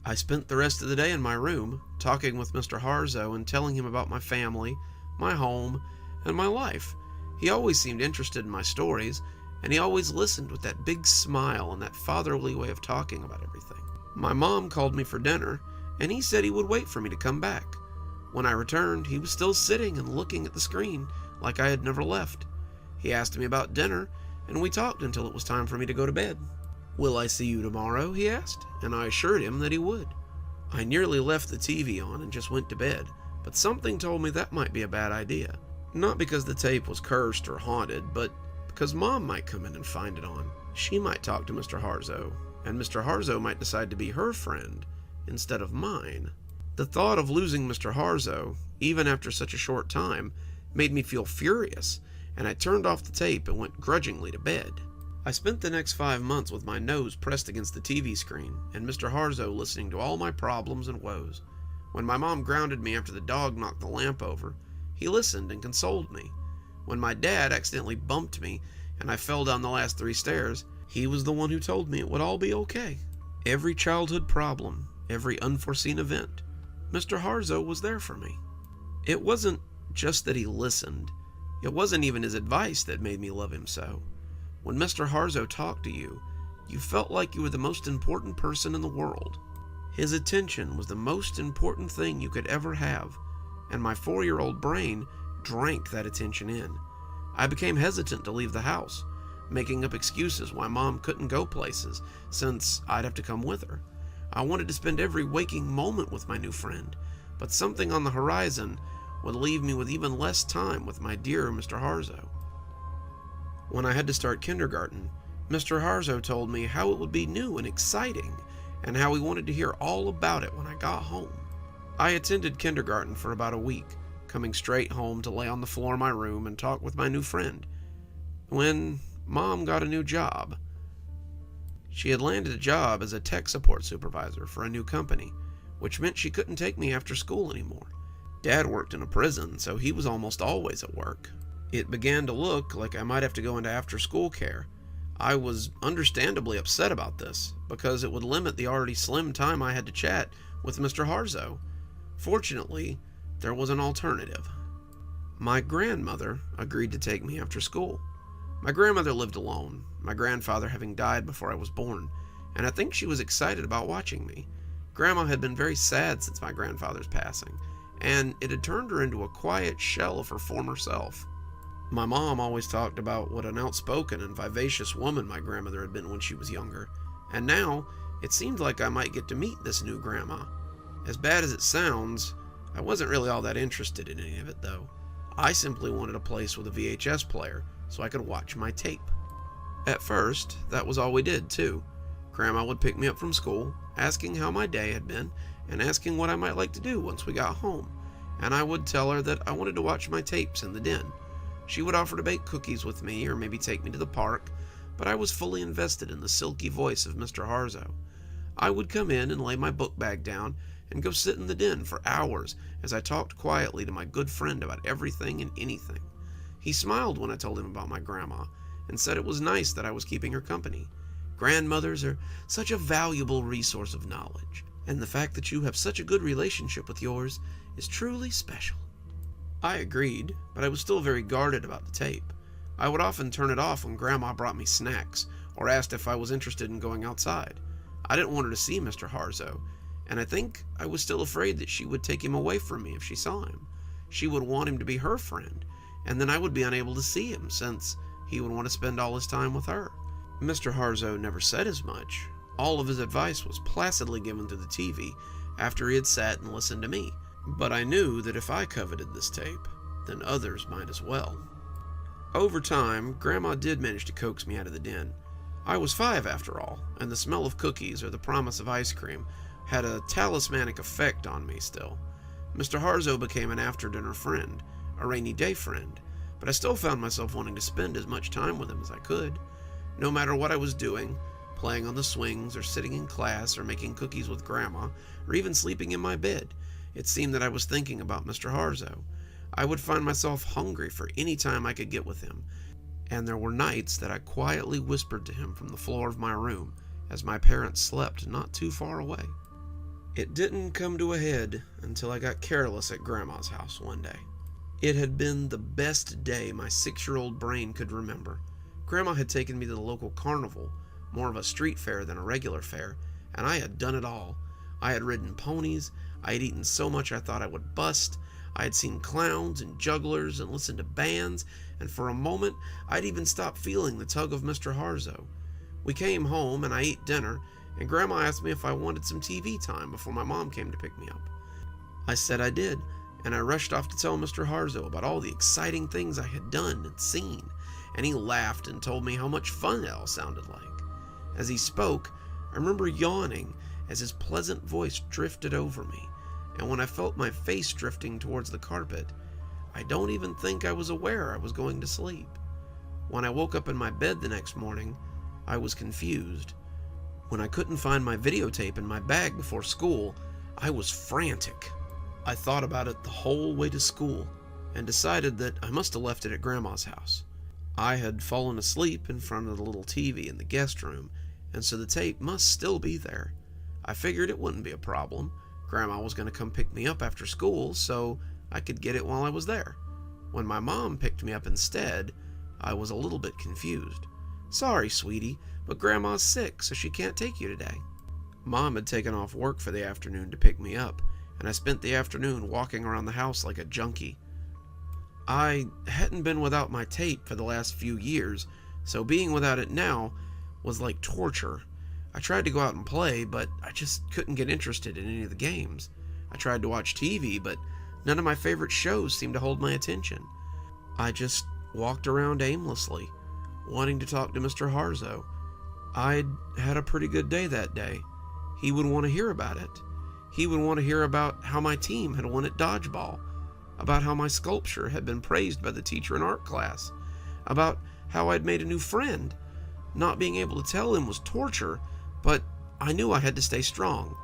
I spent the rest of the day in my room, talking with Mr. Harzo and telling him about my family, my home, and my life. He always seemed interested in my stories, and he always listened with that big smile and that fatherly way of talking about everything. My mom called me for dinner, and he said he would wait for me to come back. When I returned, he was still sitting and looking at the screen like I had never left. He asked me about dinner, and we talked until it was time for me to go to bed. "Will I see you tomorrow?" he asked, and I assured him that he would. I nearly left the TV on and just went to bed, but something told me that might be a bad idea. Not because the tape was cursed or haunted, but because Mom might come in and find it on. She might talk to Mr. Harzo, and Mr. Harzo might decide to be her friend instead of mine. The thought of losing Mr. Harzo, even after such a short time, made me feel furious, and I turned off the tape and went grudgingly to bed. I spent the next 5 months with my nose pressed against the TV screen, and Mr. Harzo listening to all my problems and woes. When my mom grounded me after the dog knocked the lamp over, he listened and consoled me. When my dad accidentally bumped me and I fell down the last 3 stairs, he was the one who told me it would all be okay. Every childhood problem, every unforeseen event, Mr. Harzo was there for me. It wasn't just that he listened. It wasn't even his advice that made me love him so. When Mr. Harzo talked to you, you felt like you were the most important person in the world. His attention was the most important thing you could ever have, and my 4-year-old brain drank that attention in. I became hesitant to leave the house, making up excuses why Mom couldn't go places, since I'd have to come with her. I wanted to spend every waking moment with my new friend, but something on the horizon would leave me with even less time with my dear Mr. Harzo. When I had to start kindergarten, Mr. Harzo told me how it would be new and exciting, and how he wanted to hear all about it when I got home. I attended kindergarten for about a week, coming straight home to lay on the floor of my room and talk with my new friend. When Mom got a new job. She had landed a job as a tech support supervisor for a new company, which meant she couldn't take me after school anymore. Dad worked in a prison, so he was almost always at work. It began to look like I might have to go into after-school care. I was understandably upset about this, because it would limit the already slim time I had to chat with Mr. Harzo. Fortunately, there was an alternative. My grandmother agreed to take me after school. My grandmother lived alone, my grandfather having died before I was born, and I think she was excited about watching me. Grandma had been very sad since my grandfather's passing, and it had turned her into a quiet shell of her former self. My mom always talked about what an outspoken and vivacious woman my grandmother had been when she was younger, and now it seemed like I might get to meet this new grandma. As bad as it sounds, I wasn't really all that interested in any of it though. I simply wanted a place with a VHS player so I could watch my tape. At first, that was all we did too. Grandma would pick me up from school, asking how my day had been, and asking what I might like to do once we got home, and I would tell her that I wanted to watch my tapes in the den. She would offer to bake cookies with me or maybe take me to the park, but I was fully invested in the silky voice of Mr. Harzo. I would come in and lay my book bag down and go sit in the den for hours as I talked quietly to my good friend about everything and anything. He smiled when I told him about my grandma and said it was nice that I was keeping her company. Grandmothers are such a valuable resource of knowledge, and the fact that you have such a good relationship with yours is truly special. I agreed, but I was still very guarded about the tape. I would often turn it off when Grandma brought me snacks or asked if I was interested in going outside. I didn't want her to see Mr. Harzo, and I think I was still afraid that she would take him away from me if she saw him. She would want him to be her friend, and then I would be unable to see him since he would want to spend all his time with her. Mr. Harzo never said as much. All of his advice was placidly given through the TV after he had sat and listened to me. But I knew that if I coveted this tape, then others might as well. Over time, Grandma did manage to coax me out of the den. I was 5 after all, and the smell of cookies or the promise of ice cream had a talismanic effect on me still. Mr. Harzo became an after-dinner friend, a rainy day friend, but I still found myself wanting to spend as much time with him as I could. No matter what I was doing, playing on the swings or sitting in class or making cookies with Grandma, or even sleeping in my bed, it seemed that I was thinking about Mr. Harzo. I would find myself hungry for any time I could get with him, and there were nights that I quietly whispered to him from the floor of my room as my parents slept not too far away. It didn't come to a head until I got careless at Grandma's house one day. It had been the best day my 6-year-old brain could remember. Grandma had taken me to the local carnival, more of a street fair than a regular fair, and I had done it all. I had ridden ponies, I had eaten so much I thought I would bust, I had seen clowns and jugglers and listened to bands, and for a moment I'd even stopped feeling the tug of Mr. Harzo. We came home and I ate dinner, and Grandma asked me if I wanted some TV time before my mom came to pick me up. I said I did, and I rushed off to tell Mr. Harzo about all the exciting things I had done and seen, and he laughed and told me how much fun it all sounded like. As he spoke, I remember yawning as his pleasant voice drifted over me, and when I felt my face drifting towards the carpet, I don't even think I was aware I was going to sleep. When I woke up in my bed the next morning, I was confused. When I couldn't find my videotape in my bag before school, I was frantic. I thought about it the whole way to school and decided that I must have left it at Grandma's house. I had fallen asleep in front of the little TV in the guest room, and so the tape must still be there. I figured it wouldn't be a problem. Grandma was going to come pick me up after school, so I could get it while I was there. When my mom picked me up instead, I was a little bit confused. "Sorry, sweetie, but Grandma's sick, so she can't take you today." Mom had taken off work for the afternoon to pick me up, and I spent the afternoon walking around the house like a junkie. I hadn't been without my tape for the last few years, so being without it now was like torture. I tried to go out and play, but I just couldn't get interested in any of the games. I tried to watch TV, but none of my favorite shows seemed to hold my attention. I just walked around aimlessly, wanting to talk to Mr. Harzo. I'd had a pretty good day that day. He would want to hear about it. He would want to hear about how my team had won at dodgeball, about how my sculpture had been praised by the teacher in art class, about how I'd made a new friend. Not being able to tell him was torture, but I knew I had to stay strong.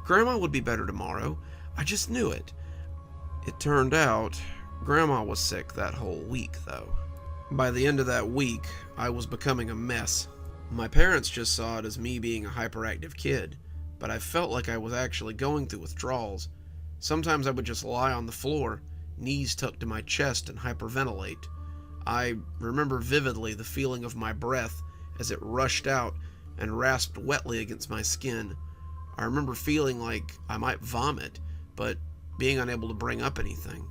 Grandma would be better tomorrow. I just knew it. It turned out Grandma was sick that whole week, though. By the end of that week, I was becoming a mess. My parents just saw it as me being a hyperactive kid, but I felt like I was actually going through withdrawals. Sometimes I would just lie on the floor, knees tucked to my chest, and hyperventilate. I remember vividly the feeling of my breath as it rushed out and rasped wetly against my skin. I remember feeling like I might vomit, but being unable to bring up anything.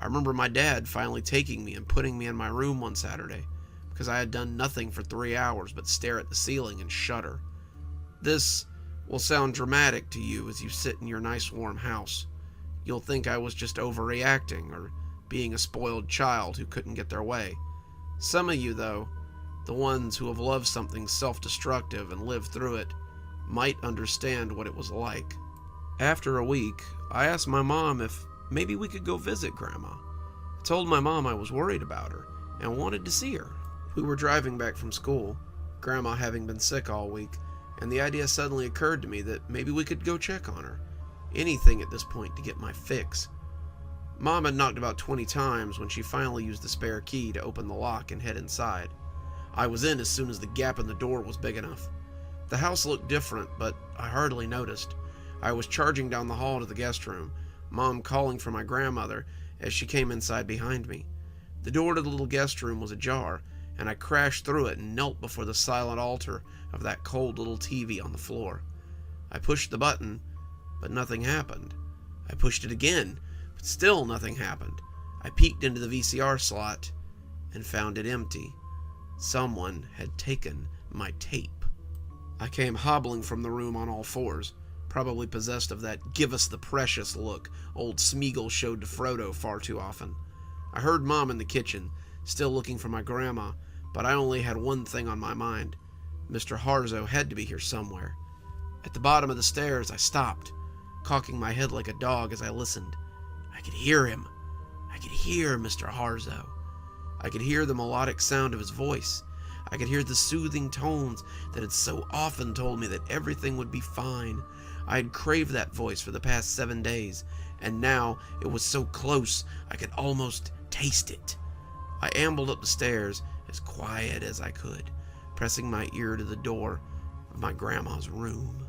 I remember my dad finally taking me and putting me in my room one Saturday, because I had done nothing for 3 hours but stare at the ceiling and shudder. This will sound dramatic to you as you sit in your nice warm house. You'll think I was just overreacting or being a spoiled child who couldn't get their way. Some of you, though, the ones who have loved something self-destructive and lived through it, might understand what it was like. After a week, I asked my mom if maybe we could go visit Grandma. I told my mom I was worried about her and wanted to see her. We were driving back from school, Grandma having been sick all week, and the idea suddenly occurred to me that maybe we could go check on her. Anything at this point to get my fix. Mom had knocked about 20 times when she finally used the spare key to open the lock and head inside. I was in as soon as the gap in the door was big enough. The house looked different, but I hardly noticed. I was charging down the hall to the guest room, Mom calling for my grandmother as she came inside behind me. The door to the little guest room was ajar, and I crashed through it and knelt before the silent altar of that cold little TV on the floor. I pushed the button, but nothing happened. I pushed it again, but still nothing happened. I peeked into the VCR slot and found it empty. Someone had taken my tape. I came hobbling from the room on all fours, probably possessed of that "give us the precious" look old Smeagol showed to Frodo far too often. I heard Mom in the kitchen, still looking for my grandma, but I only had one thing on my mind. Mr. Harzo had to be here somewhere. At the bottom of the stairs, I stopped, cocking my head like a dog as I listened. I could hear him. I could hear Mr. Harzo. I could hear the melodic sound of his voice. I could hear the soothing tones that had so often told me that everything would be fine. I had craved that voice for the past 7 days, and now it was so close I could almost taste it. I ambled up the stairs as quiet as I could, pressing my ear to the door of my grandma's room.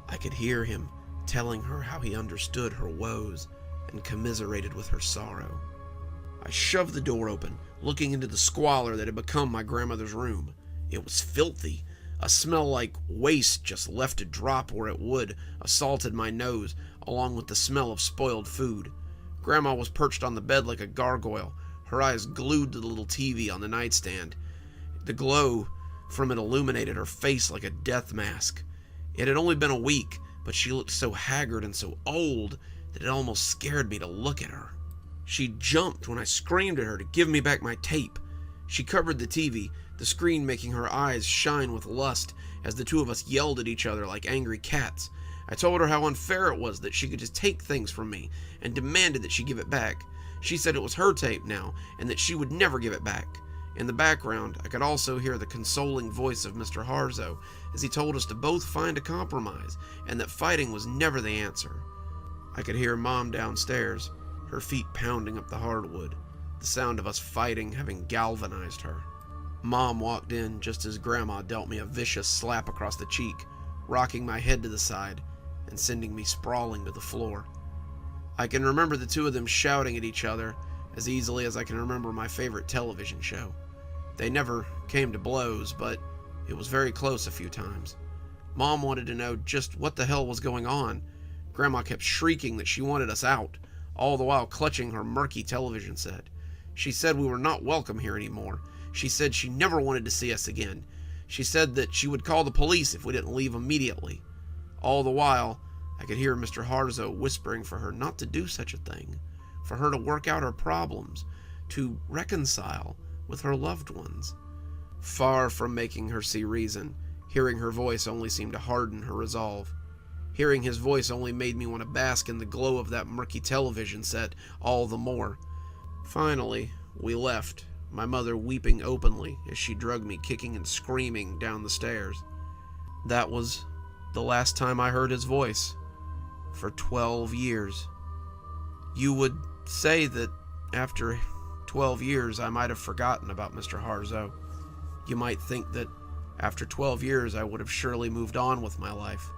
I could hear him telling her how he understood her woes and commiserated with her sorrow. I shoved the door open, looking into the squalor that had become my grandmother's room. It was filthy. A smell like waste just left to drop where it would assaulted my nose, along with the smell of spoiled food. Grandma was perched on the bed like a gargoyle, her eyes glued to the little TV on the nightstand. The glow from it illuminated her face like a death mask. It had only been a week, but she looked so haggard and so old that it almost scared me to look at her. She jumped when I screamed at her to give me back my tape. She covered the TV, the screen making her eyes shine with lust as the two of us yelled at each other like angry cats. I told her how unfair it was that she could just take things from me, and demanded that she give it back. She said it was her tape now, and that she would never give it back. In the background, I could also hear the consoling voice of Mr. Harzo as he told us to both find a compromise, and that fighting was never the answer. I could hear Mom downstairs, her feet pounding up the hardwood, the sound of us fighting having galvanized her. Mom walked in just as Grandma dealt me a vicious slap across the cheek, rocking my head to the side and sending me sprawling to the floor. I can remember the two of them shouting at each other as easily as I can remember my favorite television show. They never came to blows, but it was very close a few times. Mom wanted to know just what the hell was going on. Grandma kept shrieking that she wanted us out, all the while clutching her murky television set. She said we were not welcome here anymore. She said she never wanted to see us again. She said that she would call the police if we didn't leave immediately. All the while, I could hear Mr. Harzo whispering for her not to do such a thing, for her to work out her problems, to reconcile with her loved ones. Far from making her see reason, hearing her voice only seemed to harden her resolve. Hearing his voice only made me want to bask in the glow of that murky television set all the more. Finally, we left, my mother weeping openly as she dragged me kicking and screaming down the stairs. That was the last time I heard his voice, for 12 years. You would say that after 12 years I might have forgotten about Mr. Harzo. You might think that after 12 years I would have surely moved on with my life.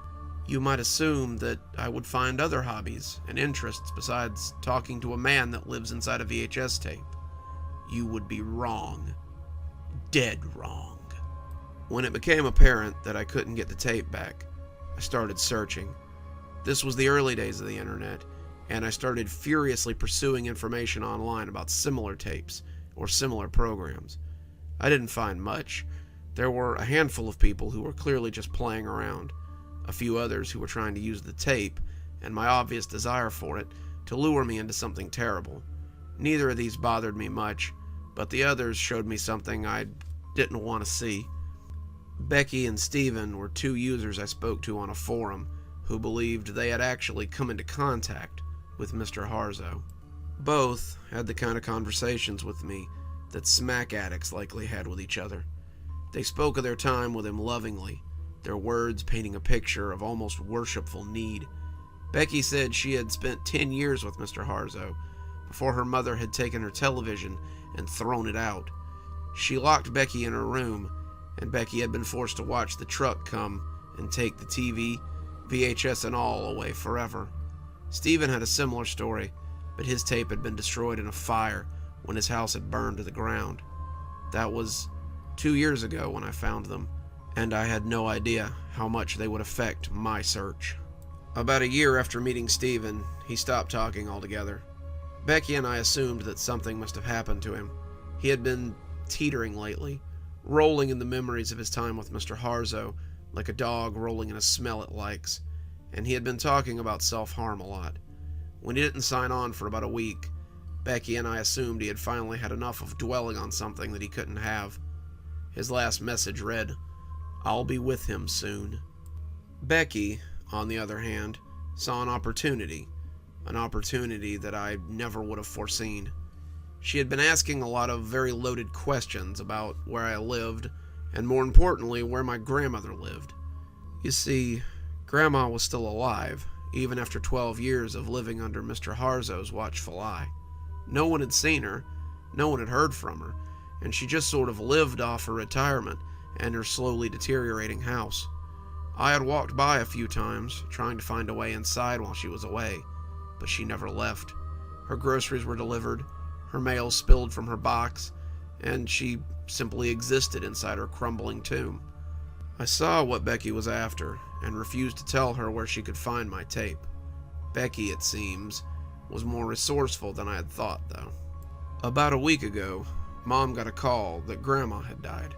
You might assume that I would find other hobbies and interests besides talking to a man that lives inside a VHS tape. You would be wrong. Dead wrong. When it became apparent that I couldn't get the tape back, I started searching. This was the early days of the internet, and I started furiously pursuing information online about similar tapes or similar programs. I didn't find much. There were a handful of people who were clearly just playing around, a few others who were trying to use the tape, and my obvious desire for it, to lure me into something terrible. Neither of these bothered me much, but the others showed me something I didn't want to see. Becky and Steven were two users I spoke to on a forum who believed they had actually come into contact with Mr. Harzo. Both had the kind of conversations with me that smack addicts likely had with each other. They spoke of their time with him lovingly, their words painting a picture of almost worshipful need. Becky said she had spent 10 years with Mr. Harzo before her mother had taken her television and thrown it out. She locked Becky in her room, and Becky had been forced to watch the truck come and take the TV, VHS and all away forever. Steven had a similar story, but his tape had been destroyed in a fire when his house had burned to the ground. That was 2 years ago when I found them, and I had no idea how much they would affect my search. About a year after meeting Steven, he stopped talking altogether. Becky and I assumed that something must have happened to him. He had been teetering lately, rolling in the memories of his time with Mr. Harzo, like a dog rolling in a smell it likes, and he had been talking about self-harm a lot. When he didn't sign on for about a week, Becky and I assumed he had finally had enough of dwelling on something that he couldn't have. His last message read, "I'll be with him soon." Becky, on the other hand, saw an opportunity that I never would have foreseen. She had been asking a lot of very loaded questions about where I lived, and more importantly, where my grandmother lived. You see, Grandma was still alive, even after 12 years of living under Mr. Harzo's watchful eye. No one had seen her, no one had heard from her, and she just sort of lived off her retirement and her slowly deteriorating house. I had walked by a few times, trying to find a way inside while she was away, but she never left. Her groceries were delivered, her mail spilled from her box, and she simply existed inside her crumbling tomb. I saw what Becky was after, and refused to tell her where she could find my tape. Becky, it seems, was more resourceful than I had thought, though. About a week ago, Mom got a call that Grandma had died.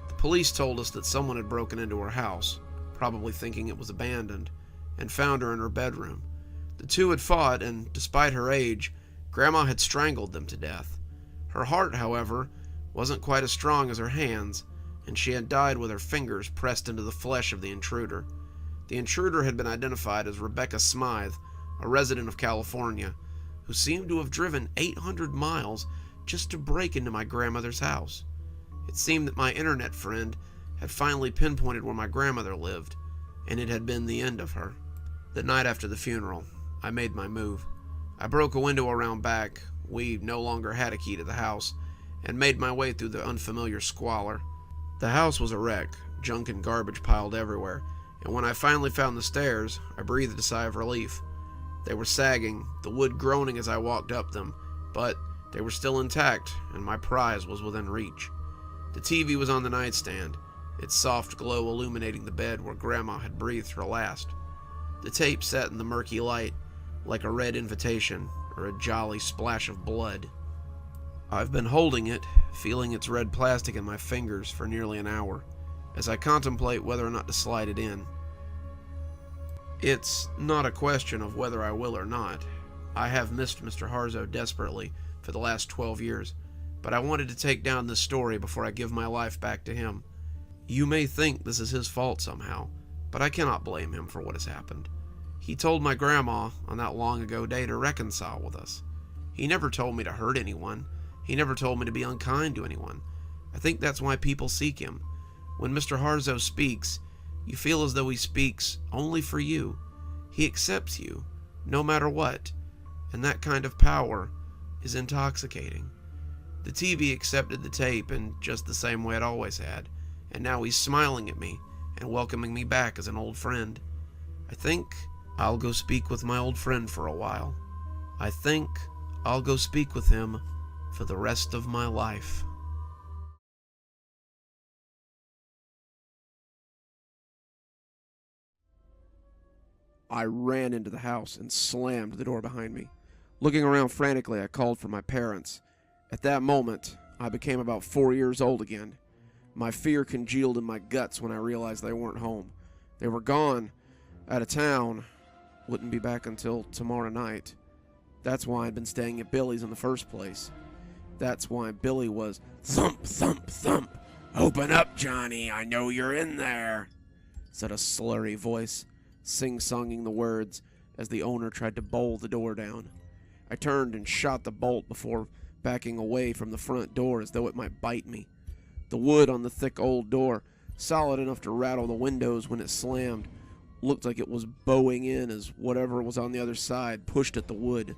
The police told us that someone had broken into her house, probably thinking it was abandoned, and found her in her bedroom. The two had fought, and despite her age, Grandma had strangled them to death. Her heart, however, wasn't quite as strong as her hands, and she had died with her fingers pressed into the flesh of the intruder. The intruder had been identified as Rebecca Smythe, a resident of California, who seemed to have driven 800 miles just to break into my grandmother's house. It seemed that my internet friend had finally pinpointed where my grandmother lived, and it had been the end of her. The night after the funeral, I made my move. I broke a window around back, we no longer had a key to the house, and made my way through the unfamiliar squalor. The house was a wreck, junk and garbage piled everywhere, and when I finally found the stairs, I breathed a sigh of relief. They were sagging, the wood groaning as I walked up them, but they were still intact, and my prize was within reach. The TV was on the nightstand, its soft glow illuminating the bed where Grandma had breathed her last. The tape sat in the murky light, like a red invitation or a jolly splash of blood. I've been holding it, feeling its red plastic in my fingers for nearly an hour, as I contemplate whether or not to slide it in. It's not a question of whether I will or not. I have missed Mr. Harzo desperately for the last 12 years, but I wanted to take down this story before I give my life back to him. You may think this is his fault somehow, but I cannot blame him for what has happened. He told my grandma on that long ago day to reconcile with us. He never told me to hurt anyone. He never told me to be unkind to anyone. I think that's why people seek him. When Mr. Harzo speaks, you feel as though he speaks only for you. He accepts you, no matter what, and that kind of power is intoxicating. The TV accepted the tape in just the same way it always had, and now he's smiling at me and welcoming me back as an old friend. I think I'll go speak with my old friend for a while. I think I'll go speak with him for the rest of my life. I ran into the house and slammed the door behind me. Looking around frantically, I called for my parents. At that moment, I became about 4 years old again. My fear congealed in my guts when I realized they weren't home. They were gone, out of town, wouldn't be back until tomorrow night. That's why I'd been staying at Billy's in the first place. That's why Billy was thump, thump, thump. "Open up, Johnny, I know you're in there," said a slurry voice, sing-songing the words as the owner tried to bowl the door down. I turned and shot the bolt before backing away from the front door as though it might bite me. The wood on the thick old door, solid enough to rattle the windows when it slammed, looked like it was bowing in as whatever was on the other side pushed at the wood.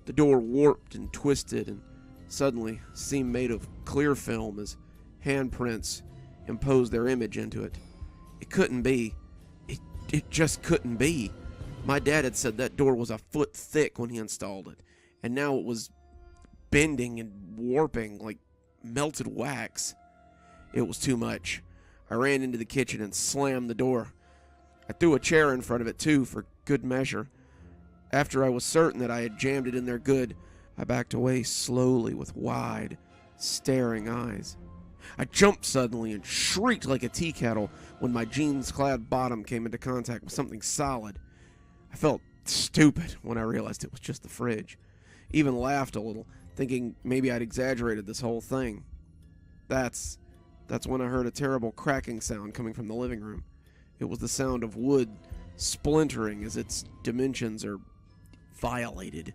The door warped and twisted and suddenly seemed made of clear film as handprints imposed their image into it. It couldn't be. It just couldn't be. My dad had said that door was a foot thick when he installed it, and now it was bending and warping like melted wax. It was too much. I ran into the kitchen and slammed the door. I threw a chair in front of it too, for good measure. After I was certain that I had jammed it in there good, I backed away slowly with wide, staring eyes. I jumped suddenly and shrieked like a tea kettle when my jeans-clad bottom came into contact with something solid. I felt stupid when I realized it was just the fridge. Even laughed a little, thinking maybe I'd exaggerated this whole thing. That's when I heard a terrible cracking sound coming from the living room. It was the sound of wood splintering as its dimensions are violated.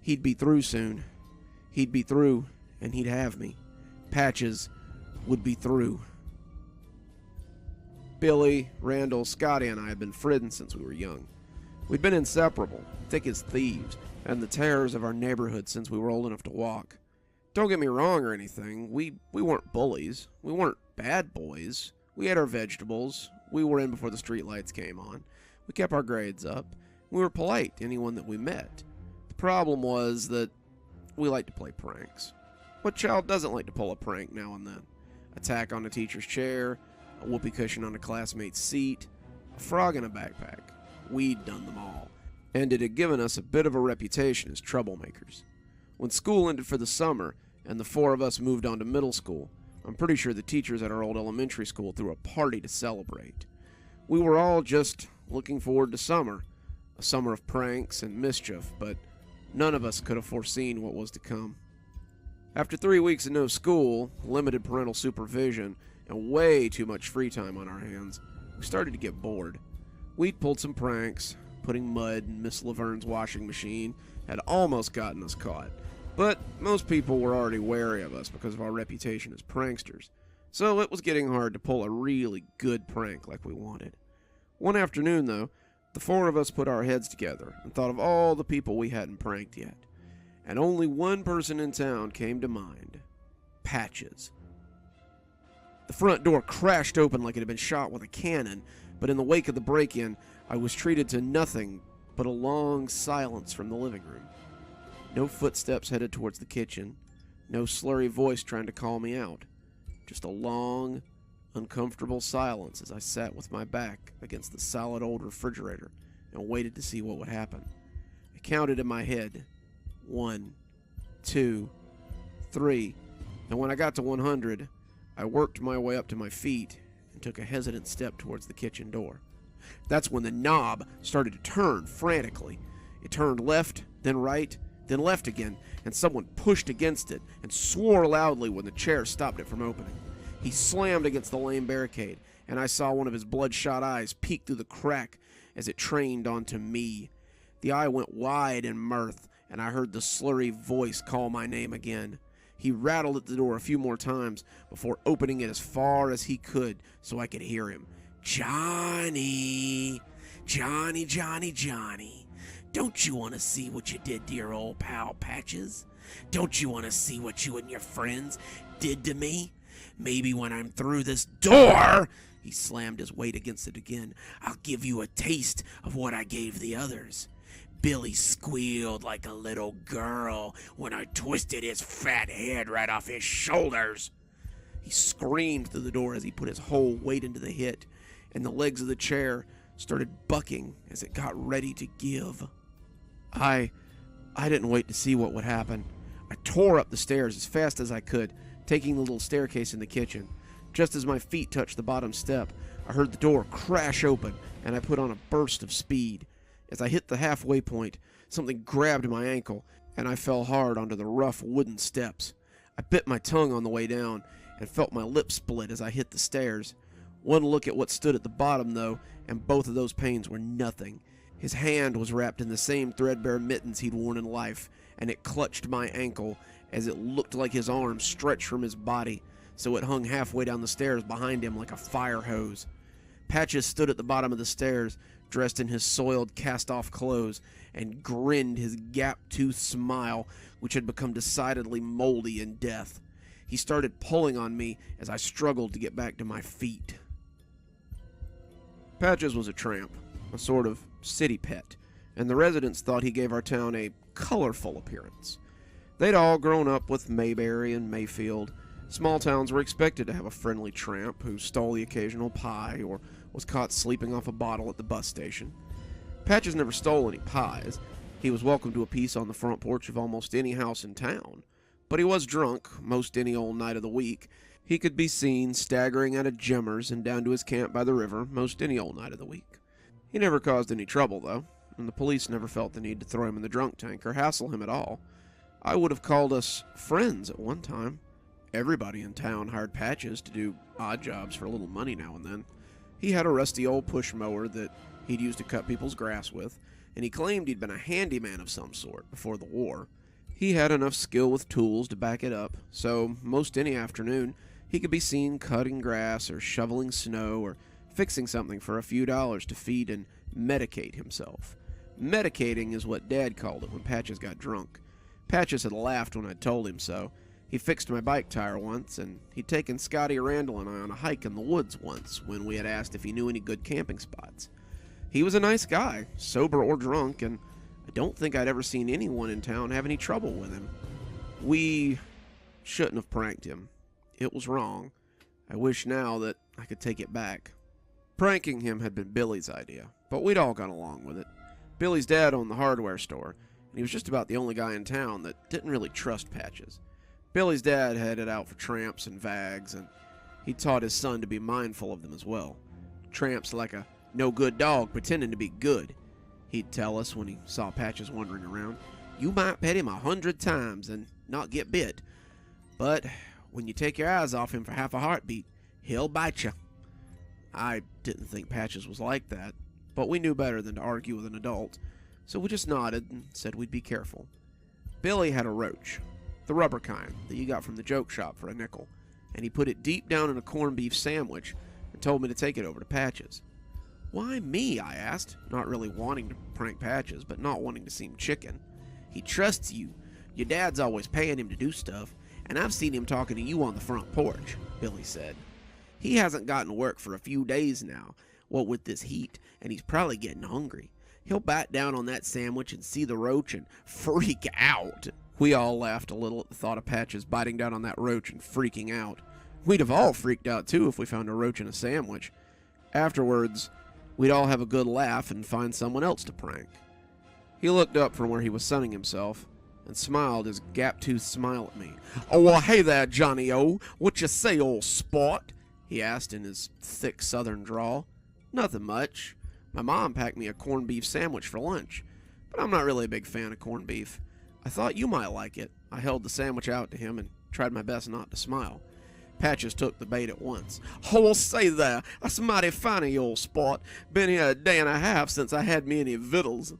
He'd be through soon. He'd be through, and he'd have me. Patches would be through. Billy, Randall, Scotty, and I had been friends since we were young. We'd been inseparable, thick as thieves, and the terrors of our neighborhood since we were old enough to walk. Don't get me wrong or anything, we weren't bullies. We weren't bad boys. We ate our vegetables. We were in before the streetlights came on. We kept our grades up. We were polite to anyone that we met. The problem was that we liked to play pranks. What child doesn't like to pull a prank now and then? Attack on a teacher's chair, a whoopee cushion on a classmate's seat, a frog in a backpack. We'd done them all, and it had given us a bit of a reputation as troublemakers. When school ended for the summer, and the four of us moved on to middle school, I'm pretty sure the teachers at our old elementary school threw a party to celebrate. We were all just looking forward to summer, a summer of pranks and mischief, but none of us could have foreseen what was to come. After 3 weeks of no school, limited parental supervision, and way too much free time on our hands, we started to get bored. We'd pulled some pranks. Putting mud in Miss Laverne's washing machine had almost gotten us caught, but most people were already wary of us because of our reputation as pranksters, so it was getting hard to pull a really good prank like we wanted. One afternoon, though, the four of us put our heads together and thought of all the people we hadn't pranked yet, and only one person in town came to mind: Patches. The front door crashed open like it had been shot with a cannon, but in the wake of the break-in, I was treated to nothing but a long silence from the living room. No footsteps headed towards the kitchen, no slurry voice trying to call me out. Just a long, uncomfortable silence as I sat with my back against the solid old refrigerator and waited to see what would happen. I counted in my head: 1, 2, 3, and when I got to 100, I worked my way up to my feet and took a hesitant step towards the kitchen door. That's when the knob started to turn frantically. It turned left, then right, then left again, and someone pushed against it and swore loudly when the chair stopped it from opening. He slammed against the lame barricade, and I saw one of his bloodshot eyes peek through the crack as it trained onto me. The eye went wide in mirth, and I heard the slurry voice call my name again. He rattled at the door a few more times before opening it as far as he could so I could hear him. "Johnny, Johnny, Johnny, Johnny, don't you want to see what you did to your old pal Patches? Don't you want to see what you and your friends did to me? Maybe when I'm through this door," he slammed his weight against it again, "I'll give you a taste of what I gave the others. Billy squealed like a little girl when I twisted his fat head right off his shoulders." He screamed through the door as he put his whole weight into the hit, and the legs of the chair started bucking as it got ready to give. I didn't wait to see what would happen. I tore up the stairs as fast as I could, taking the little staircase in the kitchen. Just as my feet touched the bottom step, I heard the door crash open, and I put on a burst of speed. As I hit the halfway point, something grabbed my ankle, and I fell hard onto the rough wooden steps. I bit my tongue on the way down, and felt my lips split as I hit the stairs. One look at what stood at the bottom, though, and both of those pains were nothing. His hand was wrapped in the same threadbare mittens he'd worn in life, and it clutched my ankle as it looked like his arm stretched from his body, so it hung halfway down the stairs behind him like a fire hose. Patches stood at the bottom of the stairs, dressed in his soiled, cast-off clothes, and grinned his gap-toothed smile, which had become decidedly moldy in death. He started pulling on me as I struggled to get back to my feet. Patches was a tramp, a sort of city pet, and the residents thought he gave our town a colorful appearance. They'd all grown up with Mayberry and Mayfield. Small towns were expected to have a friendly tramp who stole the occasional pie or was caught sleeping off a bottle at the bus station. Patches never stole any pies. He was welcome to a piece on the front porch of almost any house in town. But he was drunk most any old night of the week. He could be seen staggering out of Gemmer's and down to his camp by the river most any old night of the week. He never caused any trouble, though, and the police never felt the need to throw him in the drunk tank or hassle him at all. I would have called us friends at one time. Everybody in town hired Patches to do odd jobs for a little money now and then. He had a rusty old push mower that he'd used to cut people's grass with, and he claimed he'd been a handyman of some sort before the war. He had enough skill with tools to back it up, so most any afternoon he could be seen cutting grass or shoveling snow or fixing something for a few dollars to feed and medicate himself. Medicating is what Dad called it when Patches got drunk. Patches had laughed when I told him so. He fixed my bike tire once, and he'd taken Scotty Randall and I on a hike in the woods once when we had asked if he knew any good camping spots. He was a nice guy, sober or drunk, and I don't think I'd ever seen anyone in town have any trouble with him. We shouldn't have pranked him. It was wrong. I wish now that I could take it back. Pranking him had been Billy's idea, but we'd all gone along with it. Billy's dad owned the hardware store, and he was just about the only guy in town that didn't really trust Patches. Billy's dad headed out for tramps and vags, and he taught his son to be mindful of them as well. Tramps like a no-good dog pretending to be good. He'd tell us when he saw Patches wandering around, "You might pet him 100 times and not get bit, but when you take your eyes off him for half a heartbeat, he'll bite you." I didn't think Patches was like that. but we knew better than to argue with an adult, so we just nodded and said we'd be careful. Billy had a roach, the rubber kind that you got from the joke shop for a nickel, and he put it deep down in a corned beef sandwich and told me to take it over to Patches. Why me? I asked, not really wanting to prank Patches, but not wanting to seem chicken. He trusts you. Your dad's always paying him to do stuff, and I've seen him talking to you on the front porch, Billy said. He hasn't gotten work for a few days now, what with this heat, and he's probably getting hungry. He'll bite down on that sandwich and see the roach and freak out. We all laughed a little at the thought of Patches biting down on that roach and freaking out. We'd have all freaked out too if we found a roach in a sandwich. Afterwards, we'd all have a good laugh and find someone else to prank. He looked up from where he was sunning himself and smiled his gap-toothed smile at me. "Oh, well, hey there, Johnny-O. What you say, old sport?" he asked in his thick southern drawl. "Nothing much. My mom packed me a corned beef sandwich for lunch, but I'm not really a big fan of corned beef. I thought you might like it." I held the sandwich out to him and tried my best not to smile. Patches took the bait at once. "Oh, well, say there, that's mighty fine of you, old sport. Been here a day and a half since I had me any victuals."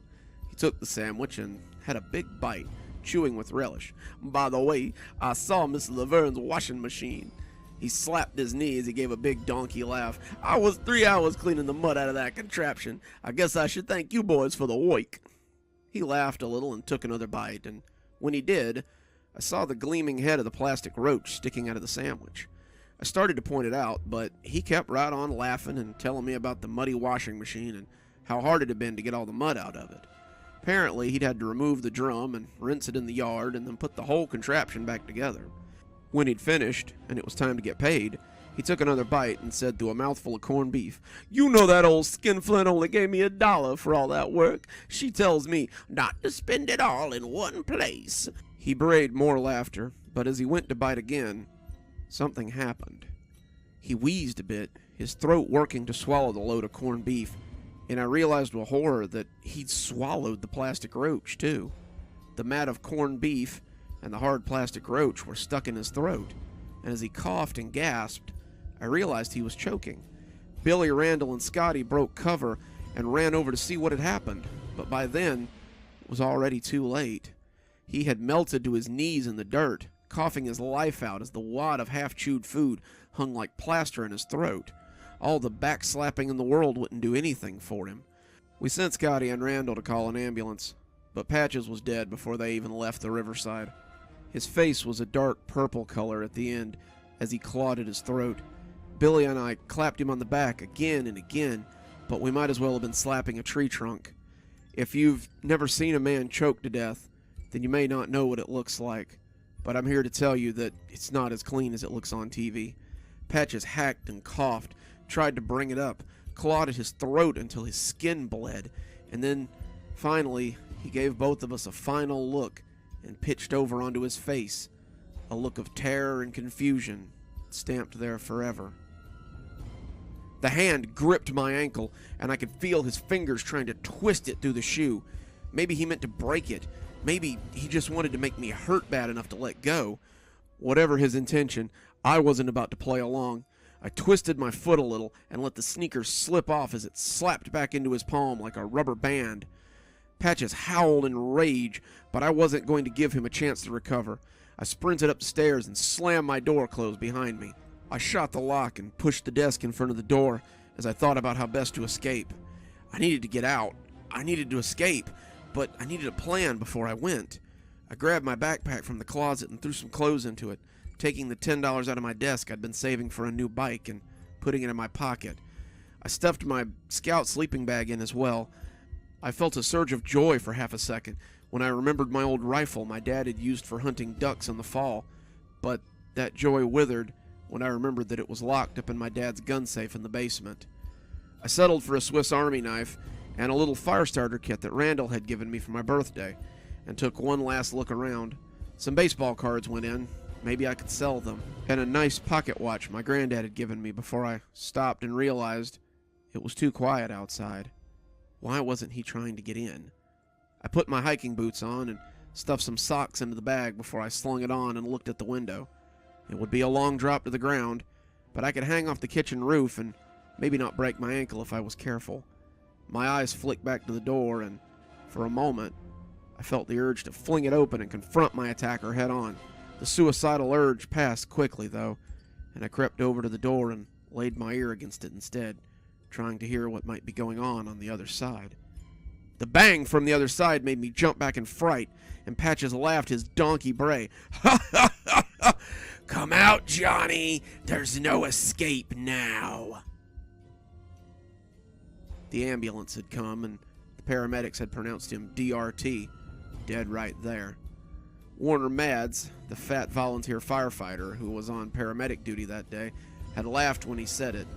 He took the sandwich and had a big bite, chewing with relish. "By the way, I saw Miss Laverne's washing machine." He slapped his knee as he gave a big donkey laugh. "I was 3 hours cleaning the mud out of that contraption. I guess I should thank you boys for the work." He laughed a little and took another bite, and when he did, I saw the gleaming head of the plastic roach sticking out of the sandwich. I started to point it out, but he kept right on laughing and telling me about the muddy washing machine and how hard it had been to get all the mud out of it. Apparently, he'd had to remove the drum and rinse it in the yard and then put the whole contraption back together. When he'd finished, and it was time to get paid, he took another bite and said through a mouthful of corned beef, "You know that old skinflint only gave me $1 for all that work. She tells me not to spend it all in one place." He brayed more laughter, but as he went to bite again, something happened. He wheezed a bit, his throat working to swallow the load of corned beef, and I realized with horror that he'd swallowed the plastic roach, too. The mat of corned beef and the hard plastic roach were stuck in his throat, and as he coughed and gasped, I realized he was choking. Billy, Randall, and Scotty broke cover and ran over to see what had happened, but by then, it was already too late. He had melted to his knees in the dirt, coughing his life out as the wad of half-chewed food hung like plaster in his throat. All the backslapping in the world wouldn't do anything for him. We sent Scotty and Randall to call an ambulance, but Patches was dead before they even left the riverside. His face was a dark purple color at the end as he clawed at his throat. Billy and I clapped him on the back again and again, but we might as well have been slapping a tree trunk. If you've never seen a man choke to death, then you may not know what it looks like, but I'm here to tell you that it's not as clean as it looks on TV. Patches hacked and coughed, tried to bring it up, clawed at his throat until his skin bled, and then, finally, he gave both of us a final look and pitched over onto his face, a look of terror and confusion stamped there forever. The hand gripped my ankle, and I could feel his fingers trying to twist it through the shoe. Maybe he meant to break it. Maybe he just wanted to make me hurt bad enough to let go. Whatever his intention, I wasn't about to play along. I twisted my foot a little and let the sneaker slip off as it slapped back into his palm like a rubber band. Patches howled in rage, but I wasn't going to give him a chance to recover. I sprinted up the stairs and slammed my door closed behind me. I shot the lock and pushed the desk in front of the door as I thought about how best to escape. I needed to get out. I needed to escape, but I needed a plan before I went. I grabbed my backpack from the closet and threw some clothes into it, taking the $10 out of my desk I'd been saving for a new bike and putting it in my pocket. I stuffed my scout sleeping bag in as well. I felt a surge of joy for half a second when I remembered my old rifle my dad had used for hunting ducks in the fall, but that joy withered when I remembered that it was locked up in my dad's gun safe in the basement. I settled for a Swiss Army knife and a little fire starter kit that Randall had given me for my birthday, and took one last look around. Some baseball cards went in, maybe I could sell them, and a nice pocket watch my granddad had given me before I stopped and realized it was too quiet outside. Why wasn't he trying to get in? I put my hiking boots on and stuffed some socks into the bag before I slung it on and looked at the window. It would be a long drop to the ground, but I could hang off the kitchen roof and maybe not break my ankle if I was careful. My eyes flicked back to the door, and for a moment, I felt the urge to fling it open and confront my attacker head on. The suicidal urge passed quickly, though, and I crept over to the door and laid my ear against it instead, trying to hear what might be going on the other side. The bang from the other side made me jump back in fright, and Patches laughed his donkey bray. "Ha ha ha ha! Come out, Johnny! There's no escape now!" The ambulance had come, and the paramedics had pronounced him DRT, dead right there. Warner Mads, the fat volunteer firefighter who was on paramedic duty that day, had laughed when he said it,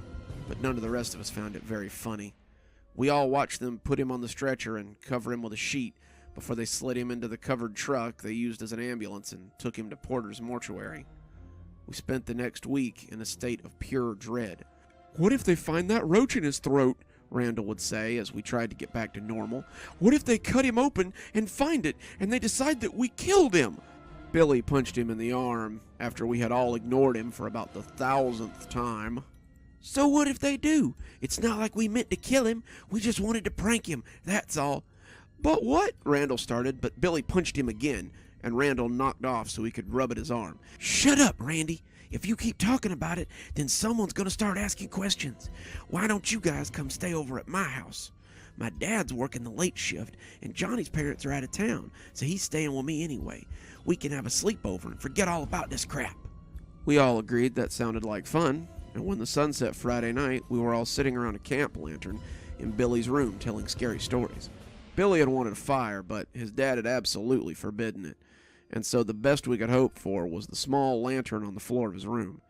but none of the rest of us found it very funny. We all watched them put him on the stretcher and cover him with a sheet before they slid him into the covered truck they used as an ambulance and took him to Porter's mortuary. We spent the next week in a state of pure dread. "What if they find that roach in his throat?" Randall would say as we tried to get back to normal. "What if they cut him open and find it, and they decide that we killed him?" Billy punched him in the arm after we had all ignored him for about the 1,000th time. "So what if they do? It's not like we meant to kill him. We just wanted to prank him, that's all." "But what?" Randall started, but Billy punched him again, and Randall knocked off so he could rub at his arm. "Shut up, Randy. If you keep talking about it, then someone's going to start asking questions. Why don't you guys come stay over at my house? My dad's working the late shift, and Johnny's parents are out of town, so he's staying with me anyway. We can have a sleepover and forget all about this crap." We all agreed that sounded like fun, and when the sun set Friday night, we were all sitting around a camp lantern in Billy's room telling scary stories. Billy had wanted a fire, but his dad had absolutely forbidden it, and so the best we could hope for was the small lantern on the floor of his room.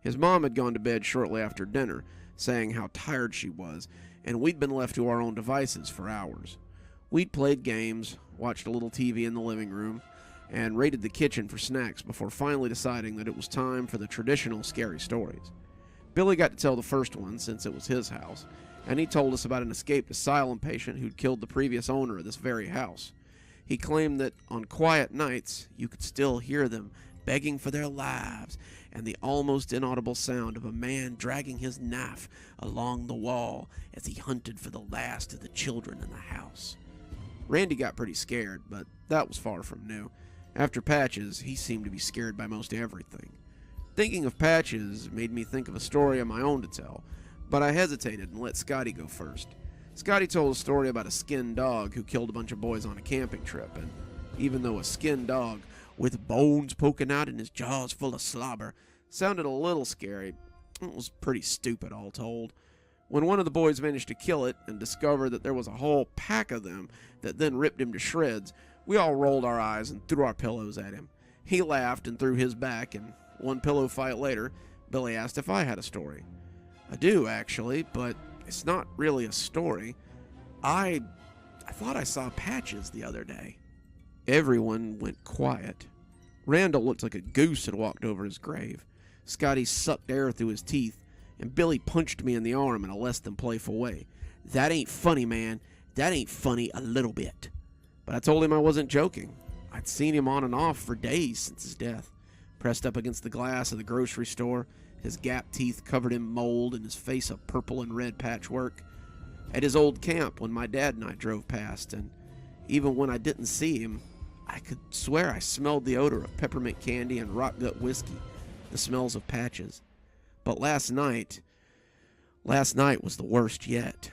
His mom had gone to bed shortly after dinner, saying how tired she was, and we'd been left to our own devices for hours. We'd played games, watched a little TV in the living room, and raided the kitchen for snacks before finally deciding that it was time for the traditional scary stories. Billy got to tell the first one since it was his house, and he told us about an escaped asylum patient who'd killed the previous owner of this very house. He claimed that on quiet nights, you could still hear them begging for their lives and the almost inaudible sound of a man dragging his knife along the wall as he hunted for the last of the children in the house. Randy got pretty scared, but that was far from new. After Patches, he seemed to be scared by most everything. Thinking of Patches made me think of a story of my own to tell, but I hesitated and let Scotty go first. Scotty told a story about a skinned dog who killed a bunch of boys on a camping trip, and even though a skinned dog with bones poking out and his jaws full of slobber sounded a little scary, it was pretty stupid all told. When one of the boys managed to kill it and discovered that there was a whole pack of them that then ripped him to shreds, we all rolled our eyes and threw our pillows at him. He laughed and threw his back, and one pillow fight later, Billy asked if I had a story. "I do, actually, but it's not really a story. I thought I saw Patches the other day." Everyone went quiet. Randall looked like a goose had walked over his grave. Scotty sucked air through his teeth, and Billy punched me in the arm in a less than playful way. "That ain't funny, man. That ain't funny a little bit." But I told him I wasn't joking. I'd seen him on and off for days since his death, pressed up against the glass of the grocery store, his gap teeth covered in mold and his face a purple and red patchwork. At his old camp when my dad and I drove past, and even when I didn't see him, I could swear I smelled the odor of peppermint candy and rock gut whiskey, the smells of Patches. But last night was the worst yet.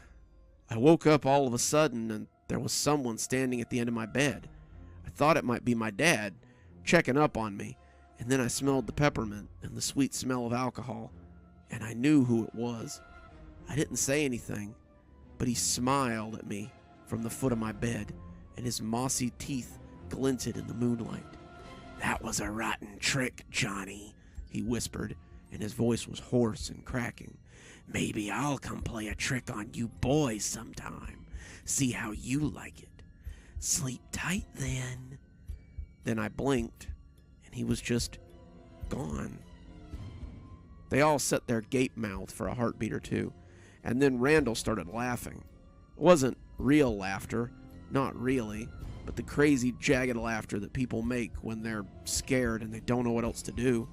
I woke up all of a sudden and there was someone standing at the end of my bed. I thought it might be my dad, checking up on me, and then I smelled the peppermint and the sweet smell of alcohol, and I knew who it was. I didn't say anything, but he smiled at me from the foot of my bed, and his mossy teeth glinted in the moonlight. "That was a rotten trick, Johnny," he whispered, and his voice was hoarse and cracking. "Maybe I'll come play a trick on you boys sometime. See how you like it. Sleep tight then." Then I blinked, and he was just gone. They all sat there gape-mouthed for a heartbeat or two, and then Randall started laughing. It wasn't real laughter, not really, but the crazy, jagged laughter that people make when they're scared and they don't know what else to do.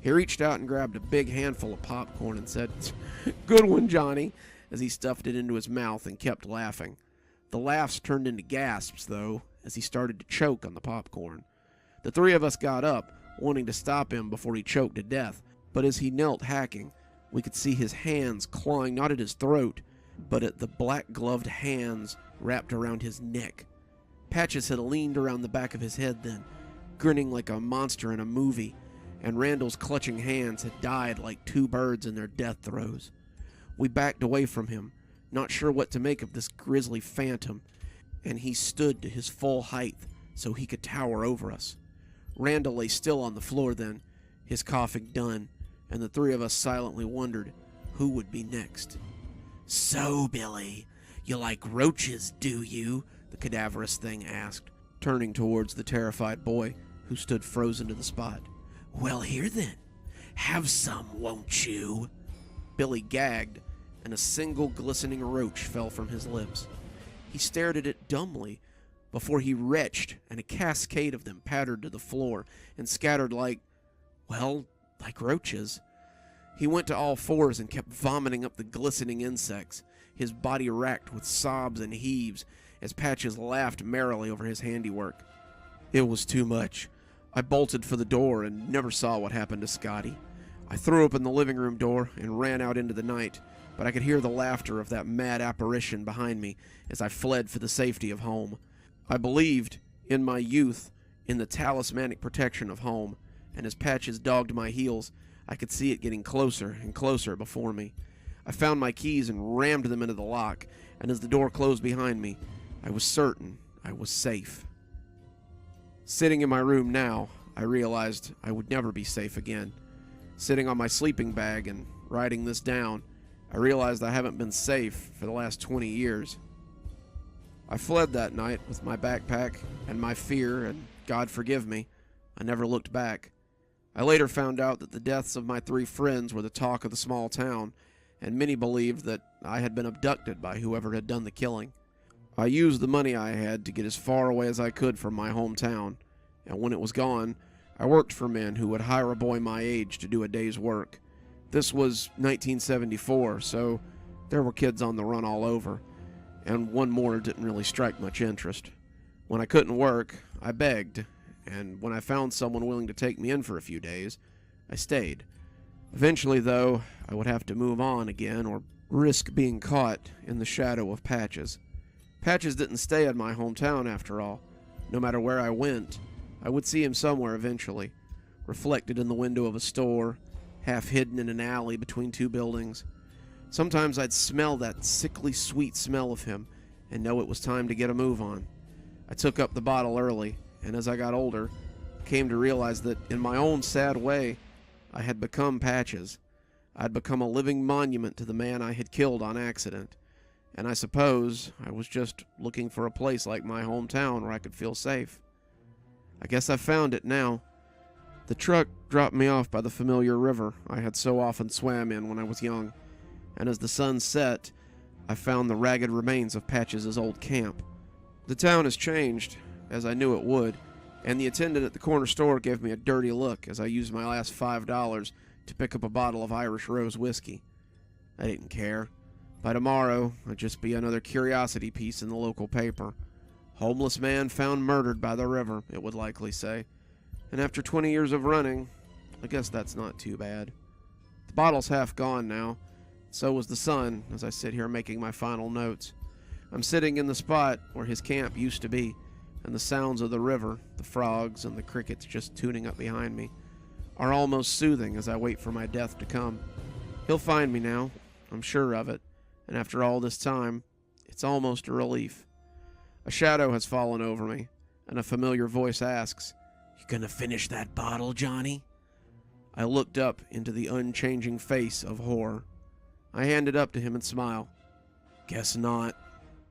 He reached out and grabbed a big handful of popcorn and said, "Good one, Johnny." as he stuffed it into his mouth and kept laughing. The laughs turned into gasps, though, as he started to choke on the popcorn. The three of us got up, wanting to stop him before he choked to death, but as he knelt hacking, we could see his hands clawing not at his throat, but at the black-gloved hands wrapped around his neck. Patches had leaned around the back of his head then, grinning like a monster in a movie, and Randall's clutching hands had died like two birds in their death throes. We backed away from him, not sure what to make of this grisly phantom, and he stood to his full height so he could tower over us. Randall lay still on the floor then, his coughing done, and the three of us silently wondered who would be next. "So, Billy, you like roaches, do you?" the cadaverous thing asked, turning towards the terrified boy who stood frozen to the spot. "Well, here then. Have some, won't you?" Billy gagged, and a single glistening roach fell from his lips. He stared at it dumbly before he retched, and a cascade of them pattered to the floor and scattered like roaches. He went to all fours and kept vomiting up the glistening insects, his body racked with sobs and heaves as Patches laughed merrily over his handiwork. It was too much. I bolted for the door and never saw what happened to Scotty. I threw open the living room door and ran out into the night, but I could hear the laughter of that mad apparition behind me as I fled for the safety of home. I believed, in my youth, in the talismanic protection of home, and as Patches dogged my heels, I could see it getting closer and closer before me. I found my keys and rammed them into the lock, and as the door closed behind me, I was certain I was safe. Sitting in my room now, I realized I would never be safe again. Sitting on my sleeping bag and writing this down, I realized I haven't been safe for the last 20 years. I fled that night with my backpack and my fear, and God forgive me, I never looked back. I later found out that the deaths of my three friends were the talk of the small town, and many believed that I had been abducted by whoever had done the killing. I used the money I had to get as far away as I could from my hometown, and when it was gone, I worked for men who would hire a boy my age to do a day's work. This was 1974, so there were kids on the run all over, and one more didn't really strike much interest. When I couldn't work, I begged, and when I found someone willing to take me in for a few days, I stayed. Eventually, though, I would have to move on again or risk being caught in the shadow of Patches. Patches didn't stay in my hometown, after all. No matter where I went, I would see him somewhere eventually, reflected in the window of a store, half hidden in an alley between two buildings. Sometimes I'd smell that sickly sweet smell of him and know it was time to get a move on. I took up the bottle early, and as I got older, came to realize that in my own sad way, I had become Patches. I'd become a living monument to the man I had killed on accident, and I suppose I was just looking for a place like my hometown where I could feel safe. I guess I've found it now. The truck dropped me off by the familiar river I had so often swam in when I was young, and as the sun set, I found the ragged remains of Patches' old camp. The town has changed, as I knew it would, and the attendant at the corner store gave me a dirty look as I used my last $5 to pick up a bottle of Irish Rose whiskey. I didn't care. By tomorrow, I'd just be another curiosity piece in the local paper. Homeless man found murdered by the river, it would likely say. And after 20 years of running, I guess that's not too bad. The bottle's half gone now. So was the sun, as I sit here making my final notes. I'm sitting in the spot where his camp used to be, and the sounds of the river, the frogs, and the crickets just tuning up behind me, are almost soothing as I wait for my death to come. He'll find me now, I'm sure of it, and after all this time, it's almost a relief. A shadow has fallen over me, and a familiar voice asks, "You gonna finish that bottle, Johnny?" I looked up into the unchanging face of horror. I hand it up to him and smile. "Guess not."